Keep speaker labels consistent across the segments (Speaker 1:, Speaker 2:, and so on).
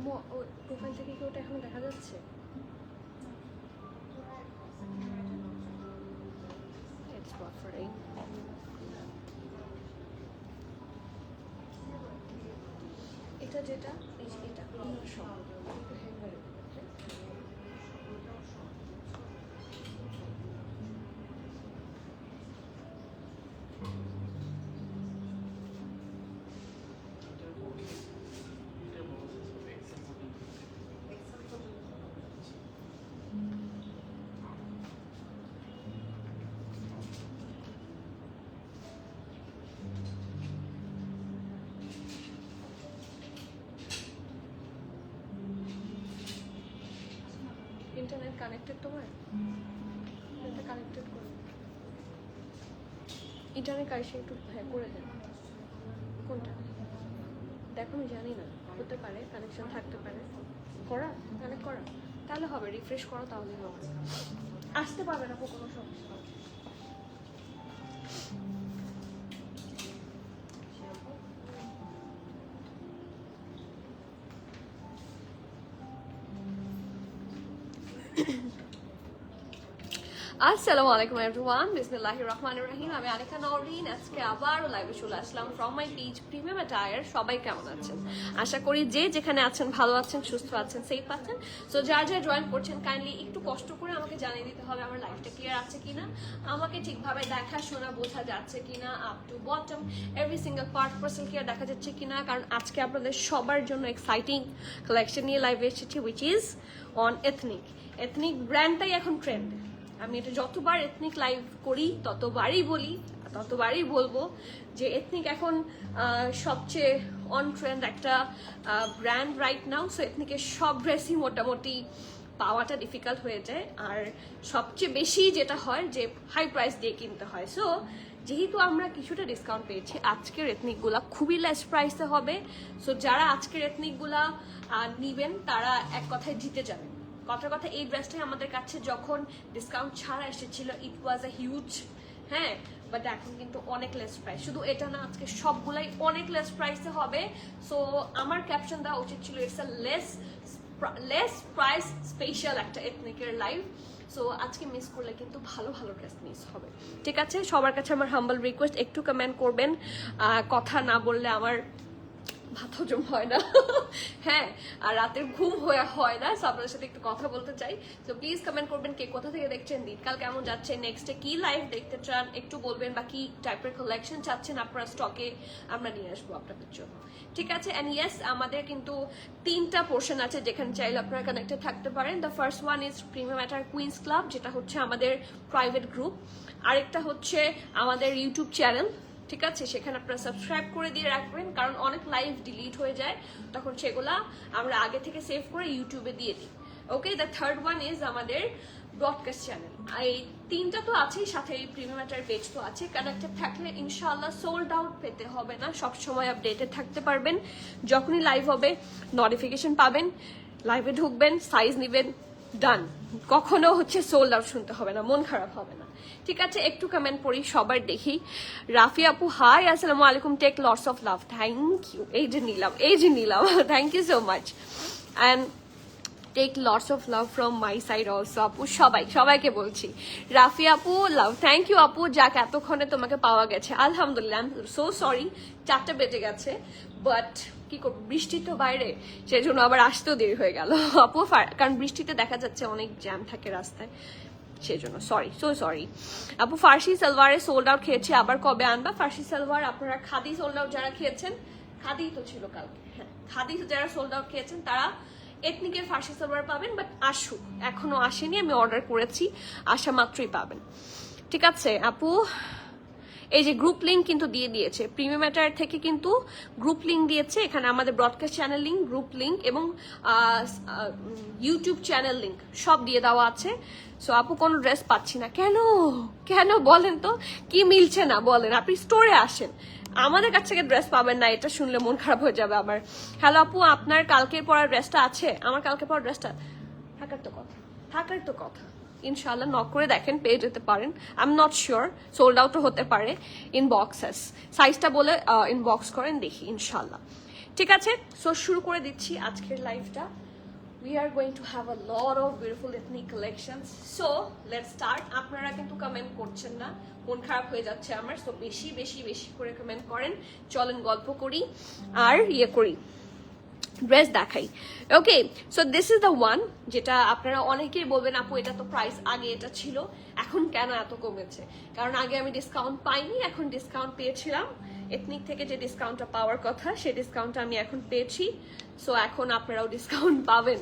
Speaker 1: আমু profile থেকে কি ওটা এখনো দেখা যাচ্ছে? It's buffering. এটা যেটা এটা সব ইন্টারনেট কানেক্টেড তোমার? এটা কানেক্টেড করো, ইন্টারনেট কানেকশন একটু হ্যাঁ করে দেন। কোনটা দেখো আমি জানি না, হতে পারে কানেকশন থাকতে পারে। করা কানেক্ট করা তাহলে হবে, রিফ্রেশ করো তাহলে হবে। আসতে পারবে না কোনো সমস্যা। আসসালামু আলাইকুম এভরিওয়ান, বিসমিল্লাহির রহমানির রহিম। আমি আনিকা নওরিন, আজকে আবার লাইভে চলে আসলাম from my page premium attire. সবাই কেমন আছেন? আশা করি যে যেখানে আছেন ভালো আছেন, সুস্থ আছেন, সেফ আছেন। সো যার যা জয়েন করছেন কাইন্ডলি একটু কষ্ট করে আমাকে জানিয়ে দিতে হবে আমার লাইফটা ক্লিয়ার আছে কিনা, আমাকে ঠিকভাবে দেখা শোনা বোঝা যাচ্ছে কিনা, up to bottom every single part parcel clear দেখা যাচ্ছে কিনা। কারণ আজকে আপনাদের সবার জন্য এক্সাইটিং কালেকশন নিয়ে লাইভে এসেছি, which is on ethnic. Ethnic ব্র্যান্ডটাই এখন ট্রেন্ড। আমি এটা যতবার এথনিক লাইভ করি ততবারই বলি, ততবারই বলবো যে এথনিক এখন সবচেয়ে অন ট্রেন্ড একটা ব্র্যান্ড রাইট নাও। সো এথনিকের সব ড্রেসই মোটামুটি পাওয়াটা ডিফিকাল্ট হয়ে যায়, আর সবচেয়ে বেশি যেটা হয় যে হাই প্রাইস দিয়ে কিনতে হয়। সো যেহেতু আমরা কিছুটা ডিসকাউন্ট পেয়েছি, আজকের এথনিকগুলা খুবই লেস প্রাইসে হবে। সো যারা আজকের এথনিকগুলা নিবেন তারা এক কথায় জিতে যাবেন। কথার কথা, এই ড্রেসটাই আমাদের কাছে যখন ডিসকাউন্ট ছাড়া এসেছিল ইট ওয়াজ আ হিউজ, হ্যাঁ, বাট এখন কিন্তু অনেক লেস প্রাইস। শুধু এটা না, আজকে সবগুলাই অনেক লেস প্রাইসে হবে। সো আমার ক্যাপশন দেওয়া উচিত ছিল it's a less price special একটা এথনিকের লাইভ। সো আজকে মিস করলে কিন্তু ভালো ভালো ড্রেস মিস হবে। ঠিক আছে, সবার কাছে আমার হাম্বল রিকোয়েস্ট, একটু কমেন্ট করবেন। কথা না বললে আমার ভাত হজম হয় না, হ্যাঁ, আর রাতের ঘুম হয় না। সো আপনাদের সাথে একটু কথা বলতে চাই। তো প্লিজ কমেন্ট করবেন কে কোথা থেকে দেখছেন, দিনকাল কেমন যাচ্ছে, নেক্সটে কি লাইভ দেখতে চান একটু বলবেন, বা কি টাইপের কালেকশন চাচ্ছেন আপনারা স্টকে আমরা নিয়ে আসবো আপনাদের জন্য। ঠিক আছে, অ্যান্ড ইয়েস, আমাদের কিন্তু 3টা পোর্শন আছে যেখানে চাইলে আপনারা কানেক্টেড থাকতে পারেন। The first one is premium attire Queens Club, যেটা হচ্ছে আমাদের প্রাইভেট গ্রুপ। আরেকটা হচ্ছে আমাদের ইউটিউব চ্যানেল, ঠিক আছে, সেখানে আপনারা সাবস্ক্রাইব করে দিয়ে রাখবেন, কারণ অনেক লাইভ ডিলিট হয়ে যায়, তখন সেগুলা আমরা আগে থেকে সেভ করে ইউটিউবে দিয়ে দিই। ওকে, দ্য থার্ড ওয়ান ইজ আমাদের ব্রডকাস্ট চ্যানেল। এই 3টা তো আছেই, সাথে এই প্রিমিয়াম অ্যাটায়ার পেজ তো আছে। কানেক্টেড থাকলে ইনশাআল্লাহ সোল্ড আউট পেতে হবে না, সবসময় আপডেটেড থাকতে পারবেন। যখনই লাইভ হবে নোটিফিকেশন পাবেন, লাইভে ঢুকবেন, সাইজ নেবেন, ডান। কখনো হচ্ছে সোল্ড আউট শুনতে হবে না, মন খারাপ হবে না। ঠিক আছে, একটু কমেন্ট পড়ি, সবার দেখি। রাফি আপু হাই, আসসালামু আলাইকুম, take lots of love, thank you. এই যে নিলাম thank you so much, and take lots of love from my side also. আপু সবাইকে বলছি রাফি আপু লাভ, থ্যাংক ইউ আপু। যাক, এতক্ষণে তোমাকে পাওয়া গেছে, আলহামদুলিল্লাহ। আই এম সো সরি, 4টা বেজে গেছে, বাট কি করবো, বৃষ্টি তো বাইরে, সেই জন্য আবার আসতেও দেরি হয়ে গেল আপু। কারণ বৃষ্টিতে দেখা যাচ্ছে অনেক জ্যাম থাকে রাস্তায়, সেই জন্য সরি আপু। ফার্সি সালোয়ারে সোল্ড আউট খেয়েছি, আবার কবে আনবা ফার্সি সালোয়ার? আপনারা খাদি সোল্ড আউট যারা খেয়েছেন, খাদি তো ছিল কালকে, হ্যাঁ, খাদি যারা সোল্ড আউট খেয়েছেন তারা এথনিকের ফার্সি সালোয়ার পাবেন, বাট আসুক, এখনো আসেনি, আমি অর্ডার করেছি, আসা মাত্রই পাবেন। ঠিক আছে আপু, এই যে গ্রুপ লিঙ্ক কিন্তু দিয়ে দিয়েছে প্রিমিয়াম অ্যাটায়ার থেকে, কিন্তু গ্রুপ লিঙ্ক দিয়েছে এখানে, আমাদের broadcast channel link, group link এবং ইউটিউব চ্যানেল লিঙ্ক সব দিয়ে দেওয়া আছে। সো আপু কোনো ড্রেস পাচ্ছি না, কেন বলেন তো, কি মিলছে না বলেন? আপনি স্টোরে আসেন, আমাদের কাছ থেকে ড্রেস পাবেন না, এটা শুনলে মন খারাপ হয়ে যাবে আমার। হ্যালো আপু, আপনার কালকের পড়ার ড্রেসটা আছে? আমার কালকে পড়ার ড্রেসটা থাকার তো কথা, ইনশাল্লাহ নক করে দেখেন, পেয়ে যেতে পারেন। I am not sure, sold আউটও হতে পারে। ইনবক্সেস সাইজটা বলে ইনবক্স করেন, দেখি ইনশাল্লাহ। ঠিক আছে, সো শুরু করে দিচ্ছি আজকের লাইভটা। We are going to have a lot of beautiful ethnic collections. So let's start. আপনারা কিন্তু কমেন্ট করছেন না, মন খারাপ হয়ে যাচ্ছে আমার। সো বেশি বেশি বেশি করে কমেন্ট করেন। চলেন গল্প করি আর করি, ড্রেস দেখাই। Okay, so this is the one, যেটা আপনারা অনেকেই বলবেন আপু এটা তো প্রাইস আগে এটা ছিল, এখন কেন এত কমেছে? কারণ আগে আমি ডিসকাউন্ট পাইনি, এখন ডিসকাউন্ট পেয়েছিলাম। এথনিক থেকে যে ডিসকাউন্টটা পাওয়ার কথা সেই ডিসকাউন্টটা আমি এখন পেয়েছি। সো এখন আপনারাও ডিসকাউন্ট পাবেন।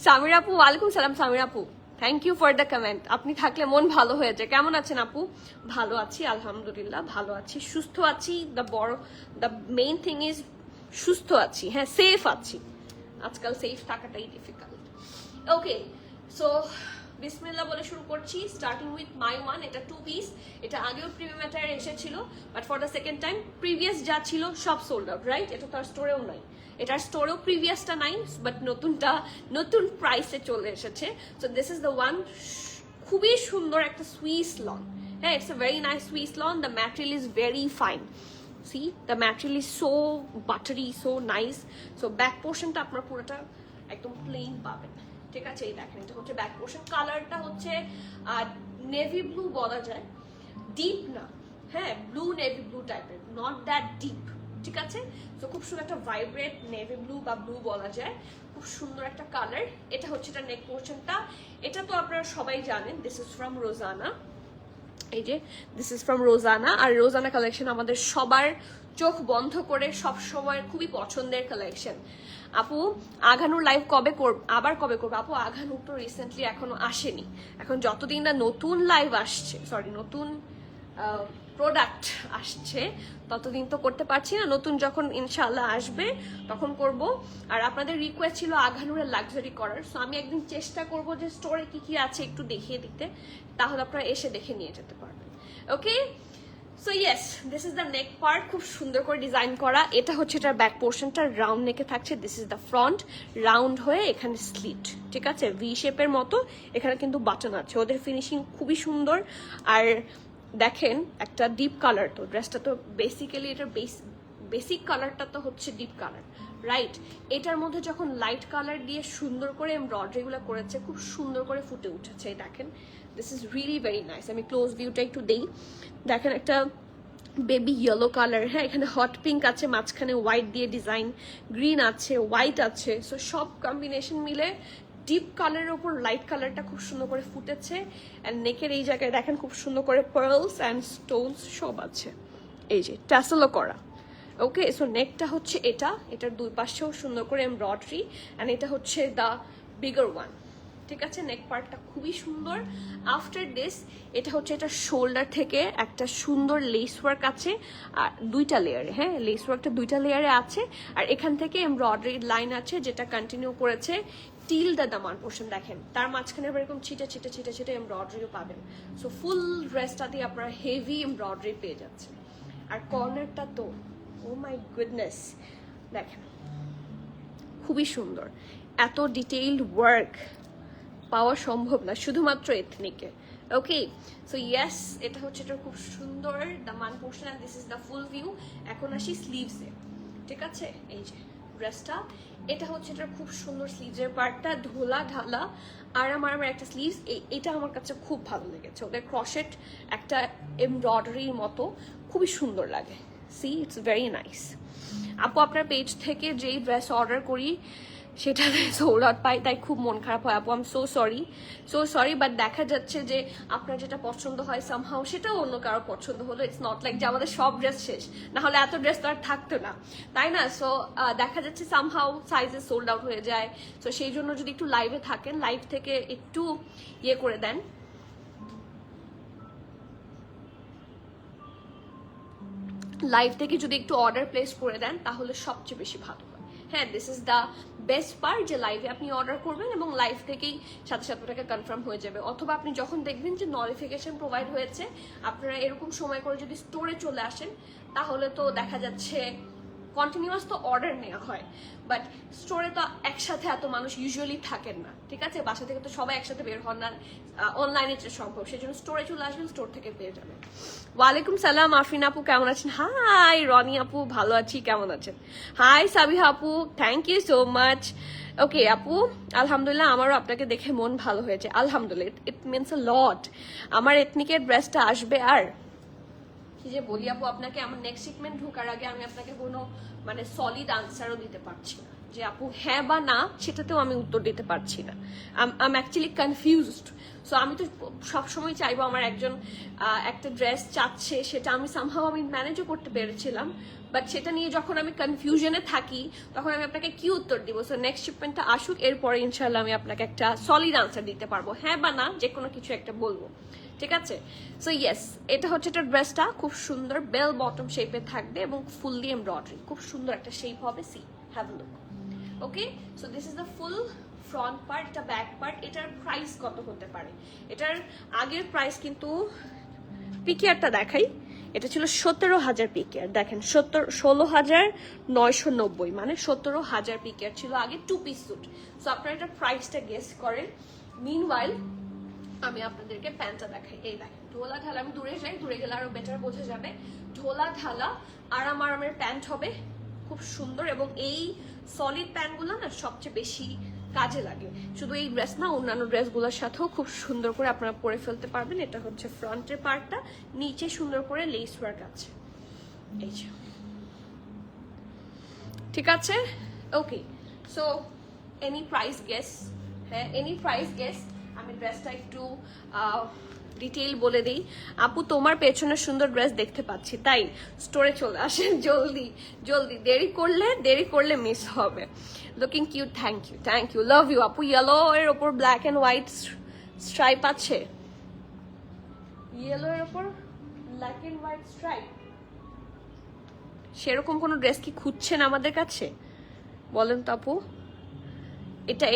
Speaker 1: সামির আপু, ওয়ালাইকুম সালাম। সামির আপু, thank you for the comment. আপনি থাকলে মন ভালো হয়ে যায়। কেমন আছেন আপু? ভালো আছি আলহামদুলিল্লাহ, ভালো আছি, সুস্থ আছি। দ্য মেইন থিং ইজ সুস্থ আছি, হ্যাঁ সেফ আছি। আজকাল সেফ থাকাটাই ডিফিকাল্ট। ওকে, সো বিসমিল্লাহ বলে শুরু করছি, স্টার্টিং উইথ মাই ওয়ান। এটা 2 পিস, এটা আগেও প্রিমিয়াম অ্যাটায়ার এসেছিল, but for the second time. Previous যা ছিল সব সোল্ড আউট, রাইট? এটা তো আর স্টোরেও নাই, এটার স্টোরেও প্রিভিয়াসটা নাই, বাট নতুনটা নতুন প্রাইসে চলে এসেছে। So this is the one. খুবই সুন্দর একটা সুইস লন, হ্যাঁ, it's a very nice Swiss loan. The material is very fine. See, the material is so buttery, so nice. So back portion টা আপনারা পুরোটা একদম প্লেন পাবেন, ঠিক আছে? এই দেখেন, এটা হচ্ছে ব্যাক পোর্শন। কালারটা হচ্ছে নেভি ব্লু বলা যায়, ডিপ না, হ্যাঁ ব্লু নেভি ব্লু টাইপের, নট দ্যাট ডিপ, ঠিক আছে? তো খুব সুন্দর একটা ভাইব্রেট নেভি ব্লু বা ব্লু বলা যায়, খুব সুন্দর একটা কালার। এটা হচ্ছে এটা নেক পোর্শনটা। এটা তো আপনারা সবাই জানেন, দিস ইজ ফ্রম রোজানা। এই যে দিস ইজ ফ্রম রোজানা। আর রোজানা কালেকশন আমাদের সবার চোখ বন্ধ করে সব সময় খুবই পছন্দের কালেকশন। আপু আঘানুর লাইভ কবে করব? আবার কবে করবো আপু? আঘানুর তো রিসেন্টলি এখনো আসেনি। এখন যতদিন না নতুন লাইভ আসছে, সরি নতুন প্রোডাক্ট আসছে, ততদিন তো করতে পারছি না। নতুন যখন ইনশাআল্লাহ আসবে তখন করব। আর আপনাদের রিকোয়েস্ট ছিল আঘানুরের লাক্সারি করার, সো আমি একদিন চেষ্টা করব যে স্টোরে কি কি আছে একটু দেখিয়ে দিতে, তাহলে আপনারা এসে দেখে নিয়ে যেতে পারবেন। Okay, so yes, this is the neck part, খুব সুন্দর করে ডিজাইন করা। এটা হচ্ছে এটার ব্যাক পোর্শনটা, রাউন্ড নেকে থাকছে। This is the front, round হয়ে এখানে স্লিট, ঠিক আছে? ভি শেপের মতো। এখানে কিন্তু বাটন আছে, ওদের ফিনিশিং খুবই সুন্দর। আর দেখেন একটা ডিপ কালার, তো ড্রেসটা তো বেসিক্যালি এটার বেসিক কালারটা তো হচ্ছে ডিপ কালার, রাইট? এটার মধ্যে যখন লাইট কালার দিয়ে সুন্দর করে এমব্রয়ডারিগুলো করেছে, খুব সুন্দর করে ফুটে উঠেছে। দেখেন, this is really very nice. আমি ক্লোজ ভিউটা একটু দেই। দেখেন একটা বেবি ইয়েলো কালার, হ্যাঁ এখানে হট পিঙ্ক আছে, মাঝখানে হোয়াইট দিয়ে ডিজাইন, গ্রিন আছে, হোয়াইট আছে। সো সব কম্বিনেশন মিলে ডিপ কালারের ওপর লাইট কালারটা খুব সুন্দর করে ফুটেছে। অ্যান্ড নেকের এই জায়গায় দেখেন খুব সুন্দর করে পার্লস অ্যান্ড স্টোনস সব আছে, এই যে ট্যাসেলও করা। ওকে, সো নেকটা হচ্ছে এটা, এটার দুই পাশেও সুন্দর করে এমব্রয়ডারি। অ্যান্ড এটা হচ্ছে দ্য বিগার ওয়ান, ঠিক আছে? নেক পার্টটা খুবই সুন্দর। আফটার দিস এটা হচ্ছে এটা শোল্ডার থেকে একটা সুন্দর লেস ওয়ার্ক আছে, আর 2টা লেয়ারে, হ্যাঁ লেস ওয়ার্কটা 2টা লেয়ারে আছে। আর এখান থেকে এমব্রয়ডারি লাইন আছে যেটা কন্টিনিউ করেছে টিল দ্য দামান পোর্শন। দেখেন তার মাঝখানে এরকম ছিটে ছিটে ছিটে ছিটে এমব্রয়ডারিও পাবেন। সো ফুল ড্রেসটাতে আপনারা হেভি এমব্রয়ডারি পেয়ে যাচ্ছেন। আর কর্নারটা তো ও মাই গুডনেস, দেখেন খুবই সুন্দর। এত ডিটেইলড ওয়ার্ক পাওয়া সম্ভব না শুধুমাত্র এথনিকে। ওকে, সো ইয়েস, এটা হচ্ছে এটা খুব সুন্দর দামান portion. And this is the full view. এখন আসি স্লিভসে, ঠিক আছে? এই যে ড্রেসটা, এটা হচ্ছে এটা খুব সুন্দর স্লিভসের পার্টটা, ঢোলা ঢালা আরাম আরামের একটা স্লিভস। এটা আমার কাছে খুব ভালো লেগেছে। ওদের ক্রশেট একটা এমব্রয়ডারির মতো খুবই সুন্দর লাগে। See, it's very nice. আপু আপনার পেজ থেকে যেই ড্রেস অর্ডার করি সেটা সোল্ড আউট পাই, তাই খুব মন খারাপ হয় আপু। I am so sorry, but দেখা যাচ্ছে যে আপনার যেটা পছন্দ হয় সামহাও সেটাও অন্য কারো পছন্দ হলো। ইটস নট লাইক যে আমাদের সব ড্রেস শেষ, না হলে এত ড্রেস তো আর থাকতো না, তাই না? সো দেখা যাচ্ছে সামহাও সাইজে সোল্ড আউট হয়ে যায়। সো সেই জন্য যদি একটু লাইভে থাকেন, লাইভ থেকে একটু করে দেন, লাইভ থেকে যদি একটু অর্ডার প্লেস করে দেন তাহলে সবচেয়ে বেশি ভালো হয়। হ্যাঁ, this is the best part, যে লাইভে আপনি অর্ডার করবেন এবং লাইভ থেকেই সাথে সাথে টাকা কনফার্ম হয়ে যাবে। অথবা আপনি যখন দেখবেন যে নোটিফিকেশন প্রোভাইড হয়েছে, আপনারা এরকম সময় করে যদি স্টোরে চলে আসেন তাহলে তো দেখা যাচ্ছে কন্টিনিউয়াস তো অর্ডার নেওয়া হয়, বাট স্টোরে তো একসাথে এত মানুষ ইউজুয়ালি থাকেন না, ঠিক আছে? বাসা থেকে তো সবাই একসাথে বের হন না, অনলাইনে যে সম্ভব, সেই জন্য স্টোরে চলে আসবেন, স্টোর থেকে পেয়ে যাবেন। ওয়ালাইকুম সালাম আফরিন আপু, কেমন আছেন? হাই রনি আপু, ভালো আছি, কেমন আছেন? হাই সাবিহা আপু, থ্যাংক ইউ সো মাচ। ওকে আপু, আলহামদুলিল্লাহ, আমারও আপনাকে দেখে মন ভালো হয়েছে, আলহামদুলিল্লাহ, ইট মিনস আ লট। আমার এথনিকের ড্রেসটা আসবে আর কি যে বলি আপু আপনাকে, আমার নেক্সট শিপমেন্ট ঢোকার আগে আমি আপনাকে কোনো মানে সলিড আনসারও দিতে পারছি না যে আপু হ্যাঁ বা না, সেটাতেও আমি উত্তর দিতে পারছি না। I am actually confused. So আমি তো সবসময় চাইবো আমার একজন একটা ড্রেস চাচ্ছে, সেটা আমি সামহাও আমি ম্যানেজও করতে পেরেছিলাম, বাট সেটা নিয়ে যখন আমি কনফিউশনে থাকি তখন আমি আপনাকে কি উত্তর দিব? সো নেক্সট শিপমেন্টটা আসুক, এরপরে ইনশাল্লাহ আমি আপনাকে একটা সলিড আনসার দিতে পারবো, হ্যাঁ বা না, যে কোনো কিছু একটা বলবো, ঠিক আছে? সো ইয়েস, এটা হচ্ছে একটা ড্রেসটা খুব সুন্দর বেল বটম শেপে থাকবে এবং ফুললি এমব্রয়ডারি, খুব সুন্দর একটা শেপ হবে। See have look. Okay, so this is the full front part, এটা ব্যাক পার্ট। এটার প্রাইস কত হতে পারে? এটার আগের প্রাইস কিন্তু পিকেয়ারটা দেখাই, এটা ছিল 17,000 পিকেয়ার, দেখেন 16,990, মানে 17,000 পিকেয়ার ছিল আগে 2 পিস স্যুট। সো আপনারা এটা প্রাইসটা গেস করেন। মিনওয়াইল আমি আপনাদেরকে প্যান্টটা দেখাই, এই দেখেন ঢোলা ঢালা, আমি দূরে যাই, দূরে গেলে আরো বেটার বোঝা যাবে। ঢোলা ঢালা আরাম আরামের প্যান্ট হবে, খুব সুন্দর। এবং এই সলিড প্যান্টগুলো না সবচেয়ে বেশি কাজে লাগে, শুধু এই ড্রেস না, অন্যান্য ড্রেসগুলোর সাথেও খুব সুন্দর করে আপনারা পরে ফেলতে পারবেন। এটা হচ্ছে ফ্রন্টের পার্টটা, নিচে সুন্দর করে লেস ওয়ার্ক আছে, এই যে, ঠিক আছে? ওকে, সো এনি প্রাইস গেস? হ্যাঁ, এনি প্রাইস গেস? আমি ড্রেসটা একটু ডিটেইল বলে দিই। আপু তোমার পেছনে সুন্দর ড্রেস দেখতে পাচ্ছি, তাই স্টোরে চলে আসেন জলদি জলদি, দেরি করলে মিস হবে। Looking cute, thank you, love you আপু। ইয়েলো এর ওপর ব্ল্যাক অ্যান্ড হোয়াইট স্ট্রাইপ আছে, ইয়েলো এর ওপর ব্ল্যাক অ্যান্ড হোয়াইট স্ট্রাইপ, সেরকম কোনো ড্রেস কি খুঁজছেন আমাদের কাছে? বলেন তো আপু। এটা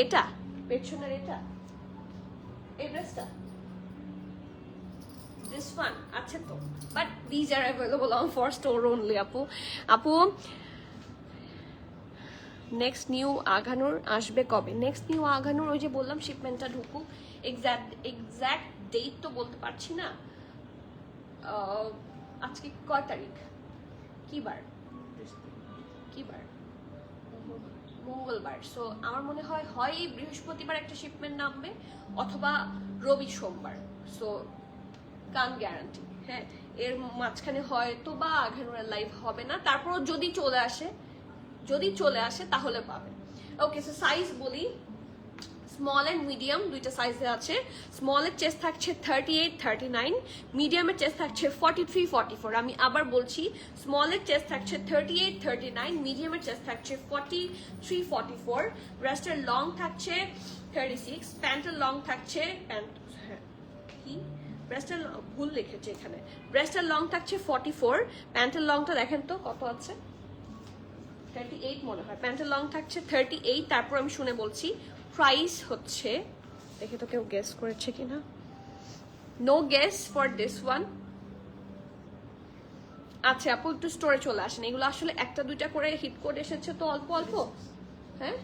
Speaker 1: পেছনের এটা, এই ড্রেসটা, this one আছে তো, but these are available on for store only আপু নেক্সট নিউ আঘানুর আসবে কবে? নেক্সট নিউ আঘানুর ওই যে বললাম শিপমেন্টটা ঢুকুক, এক্সাক্ট ডেট তো বলতে পারছি না। আজকে কয় তারিখ, কি বার? মঙ্গলবার। সো আমার মনে হয় বৃহস্পতিবার একটা শিপমেন্ট নামবে, অথবা রবি সোমবার। সো কান গ্যারান্টি, হ্যাঁ, এর মাঝখানে হয়তো বা আঘানুরের লাইভ হবে না, তারপর যদি চলে আসে তাহলে পাবেন। ওকে, সো সাইজ বলি, স্মল এন্ড মিডিয়াম দুইটা সাইজে আছে। স্মলের চেস্ট থাকছে 38, 39, মিডিয়ামের চেস্ট থাকছে 43, 44। আমি আবার বলছি, স্মলের চেস্ট থাকছে 38, 39, মিডিয়ামের চেস্ট থাকছে 43, 44, ব্রেস্টের লং থাকছে 36, প্যান্টের লং থাকছে ব্রেস্টের ভুল লিখেছে এখানে, ব্রেস্টের লং থাকছে 44, প্যান্টের লংটা দেখেন তো কত আছে, 38 মনে হয়, প্যান্টের লং থাকছে 38। তারপর আমি শুনে বলছি, প্রাইস হচ্ছে, দেখে তো কেউ গেস করেছে কিনা, no guess for this one. আচ্ছা আপু একটু স্টোরে চলে আসেন, এগুলো আসলে একটা দুইটা করে হিট কোড এসেছে তো অল্প অল্প, হ্যাঁ।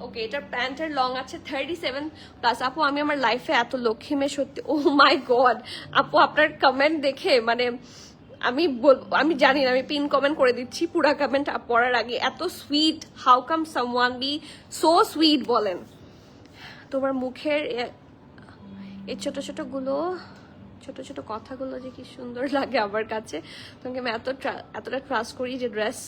Speaker 1: ওকে, এটার প্যান্টের লং আছে 37 প্লাস। আপু আমি আমার লাইফে এত লক্ষ্মী মেয়ে সত্যি, ও মাই গড আপু, আপনার কমেন্ট দেখে মানে আমি জানি না, আমি পিন কমেন্ট করে দিচ্ছি পুরা কমেন্ট পড়ার আগে। এত sweet, how come someone be so sweet, বলেন। তোমার মুখের এই ছোট ছোট কথাগুলো যে কি সুন্দর লাগে আমার কাছে, তোমাকে আমি এতটা ট্রাস্ট করি যে ড্রেস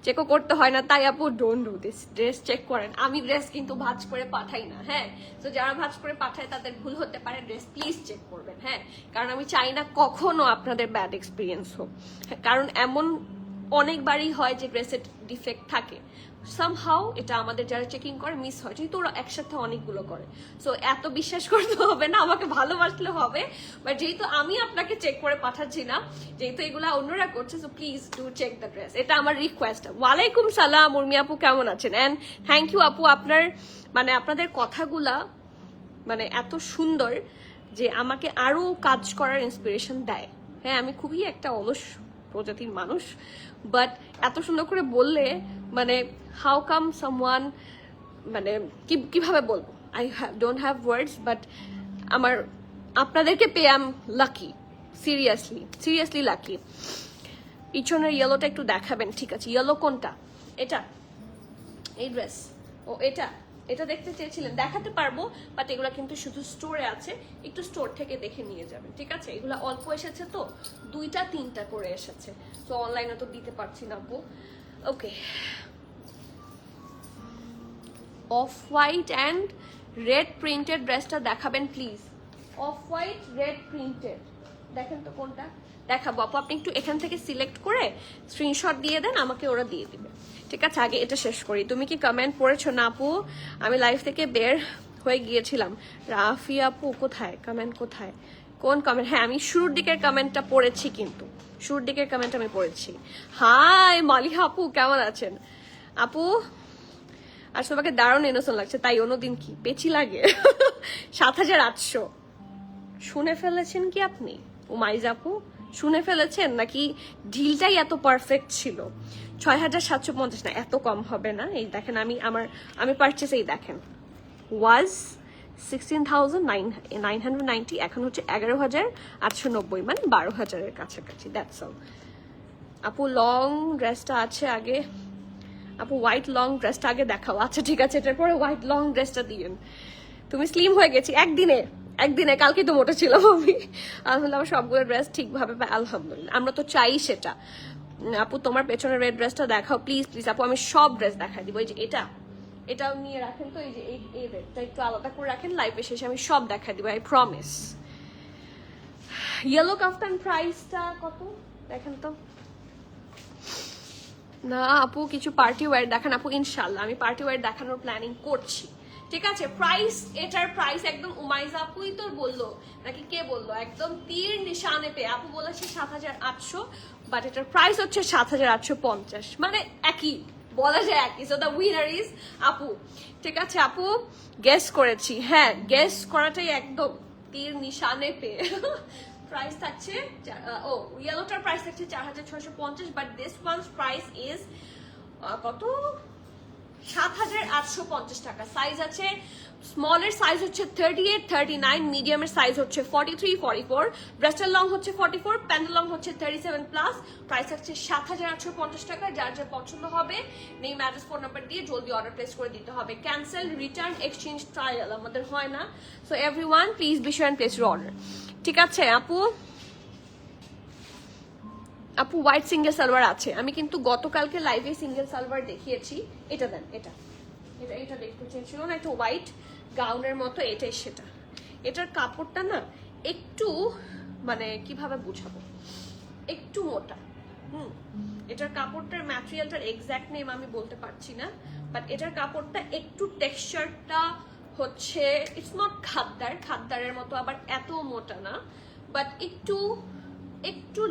Speaker 1: চেকও করতে হয় না। তাই আপু don't do this, dress check করেন। আমি ড্রেস কিন্তু ভাঁজ করে পাঠাই না, হ্যাঁ। তো যারা ভাঁজ করে পাঠায় তাদের ভুল হতে পারে, ড্রেস প্লিজ চেক করবেন, হ্যাঁ। কারণ আমি চাই না কখনো আপনাদের ব্যাড এক্সপিরিয়েন্স হোক, কারণ এমন অনেকবারই হয় যে ড্রেসের ডিফেক্ট থাকে, সামহাউ এটা আমাদের যারা চেকিং করে মিস হয়, যেহেতু ওরা একসাথে অনেকগুলো করে। সো এত বিশ্বাস করতে হবে না, আমাকে ভালোবাসলে হবে, বাট যেহেতু আমি আপনাকে চেক করে পাঠাচ্ছি না, যেহেতু এগুলা অন্যরা করছে, so please do check the dress, এটা আমার রিকোয়েস্ট। ওয়ালাইকুম সালাম উর্মি আপু, কেমন আছেন? অ্যান্ড থ্যাংক ইউ আপু, আপনাদের কথাগুলা মানে এত সুন্দর যে আমাকে আরো কাজ করার ইন্সপিরেশন দেয়। হ্যাঁ, আমি খুবই একটা অলস প্রজাতির মানুষ, বাট এত সুন্দর করে বললে মানে হাউ কাম সামওয়ান, মানে কিভাবে বলবো, I don't have words, but আমার আপনাদেরকে পেয়ে আম লাকি, সিরিয়াসলি লাকি। পিছনের ইয়েলোটা একটু দেখাবেন? ঠিক আছে, ইয়েলো কোনটা? এটা, এই ড্রেস, ও এটা এটা দেখতে চেয়েছিলেন, দেখাতে পারবো, বাট এগুলা কিন্তু শুধু স্টোরে আছে, একটু স্টোর থেকে দেখে নিয়ে যাবেন, ঠিক আছে? এগুলা অল্প এসেছে তো, 2টা 3টা করে এসেছে, তো অনলাইনে তো দিতে পারছি না আপু। Okay, off white and red printed ড্রেসটা দেখাবেন please. Off white red printed, দেখেন তো কোনটা দেখাবো আপু, আপনি একটু এখান থেকে সিলেক্ট করে স্ক্রিনশট দিয়ে দেন, আমাকে ওরা দিয়ে দিবে, ঠিক আছে? আগে এটা শেষ করি। তুমি কি কমেন্ট পড়েছো? না আপু, আমি লাইভ থেকে বের হয়ে গিয়েছিলাম। রাফি আপু কোথায়? কমেন্ট কোথায়? কোন কমেন্ট? হ্যাঁ, আমি শুরুর দিকের কমেন্টটা পড়েছি, কিন্তু শুরুর দিকের কমেন্ট আমি পড়েছি। হাই মালিহা আপু, কেমন আছেন আপু? আর তোমাকে দারুণ ইনোসেন্ট লাগছে, তাই অন্যদিন কি পেঁচি লাগে? 7,800 শুনে ফেলেছেন কি আপনি? উমাইজ আপু, শুনে ফেলেছেন নাকি? ঢিলটাই এত পারফেক্ট ছিল। 6,750 না, এত কম হবে না। এই দেখেন, আমি পারচেস, এই দেখেন, ওয়াজ 16,990, এখন হচ্ছে 11,890, মানে 12,000-এর কাছাকাছি। দ্যাটস অল আপু। লং ড্রেসটা আছে আগে আপু, হোয়াইট লং ড্রেসটা আগে দেখাও। আচ্ছা ঠিক আছে, এটার পরে হোয়াইট লং ড্রেসটা দিয়েন। তুমি স্লিম হয়ে গেছি একদিনে, কালকে তো মোটা ছিলাম আমি। আলহামদুলিল্লাহ, আমার সবগুলো ড্রেস ঠিকভাবে পাই, আলহামদুলিল্লাহ। আমরা তো চাই সেটা। আপু তোমার পেছনের রেড ড্রেসটা দেখাও প্লিজ আপু, আমি সব ড্রেস দেখাই দিব। এই যে এটাও নিয়ে রাখেন তো, এই যে এই রেডটা একটু আলাদা করে রাখেন, লাইভে শেষে আমি সব দেখাই দিব, আই প্রমিস। ইয়েলো কাফতান প্রাইসটা কত দেখেন তো। না আপু, কিছু পার্টি ওয়্যার দেখান আপু। ইনশাল্লাহ আমি পার্টি ওয়্যার দেখানোর প্ল্যানিং করছি, ঠিক আছে? প্রাইস, এটার প্রাইস একদম উমাইজা আপুই তো বললো, নাকি কে বললো? একদম তীর নিশানে পেয়ে আপু বলেছে 7,800, বাট এটার প্রাইস হচ্ছে 7,850, মানে একই, বলা যায় একই। সো দ্য উইনার ইজ আপু, ঠিক আছে? আপু গেস করেছি, হ্যাঁ, গেস করাটাই একদম তীর নিশানে পেয়ে। প্রাইস থাকছে, ও ইয়েলোটার প্রাইস থাকছে 4,650, but this one's price is কত? 7,850 টাকা। সাইজ আছে, স্মলের সাইজ হচ্ছে 38, 39, মিডিয়ামের সাইজ হচ্ছে 43, 44, ব্রেস্টের লং হচ্ছে 44, প্যান্টের লং হচ্ছে 37 প্লাস। প্রাইস হচ্ছে 7,850 টাকা। যার যা পছন্দ হবে নেম, অ্যাড্রেস, ফোন নাম্বার দিয়ে জলদি অর্ডার প্লেস করে দিতে হবে। ক্যান্সেল, রিটার্ন, এক্সচেঞ্জ, ট্রায়াল আমাদের হয় না। So everyone please be sure and place your order, ঠিক আছে? আপু হোয়াইট সিঙ্গেল সালোয়ার আছে, আমি কিন্তু গতকালকে লাইভে সিঙ্গেল সালোয়ার দেখিয়েছি। এটা দেন, এটা দেখতে চেয়েছিল না, একটা হোয়াইট গাউনের মতো, এটাই সেটা। এটার কাপড়টা না একটু, মানে কিভাবে বুঝাবো, একটু মোটা। এটার কাপড়টার ম্যাটেরিয়ালটার এক্সাক্ট নেম আমি বলতে পারছি না, বাট এটার কাপড়টা একটু টেক্সচারটা হচ্ছে, ইটস নট খাদ্দারের মতো, আবার এত মোটা না, বাট একটু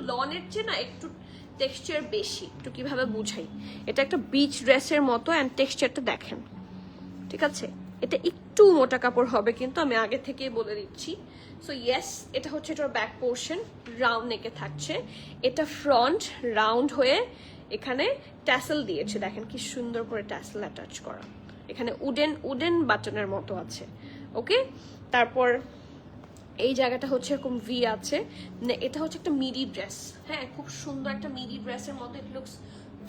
Speaker 1: লনের চেয়ে না একটু টেক্সচার বেশি। একটু কিভাবে বুঝাই, এটা একটা বিচ ড্রেসের মতো, অ্যান্ড টেক্সচারটা দেখেন, ঠিক আছে? এটা একটু মোটা কাপড় হবে, কিন্তু আমি আগে থেকেই বলে দিচ্ছি। সো ইয়েস, এটা হচ্ছে এটার ব্যাক পোর্শন, রাউন্ড নেকে থাকছে। এটা ফ্রন্ট রাউন্ড হয়ে এখানে ট্যাসেল দিয়েছে, দেখেন কি সুন্দর করে ট্যাসেল অ্যাটাচ করা, এখানে উডেন বাটনের মতো আছে। ওকে, তারপর এই জায়গাটা হচ্ছে এরকম ভি আছে। এটা হচ্ছে একটা মিডি ড্রেস, হ্যাঁ, খুব সুন্দর একটা মিডি ড্রেসের মতো। ইট লুকস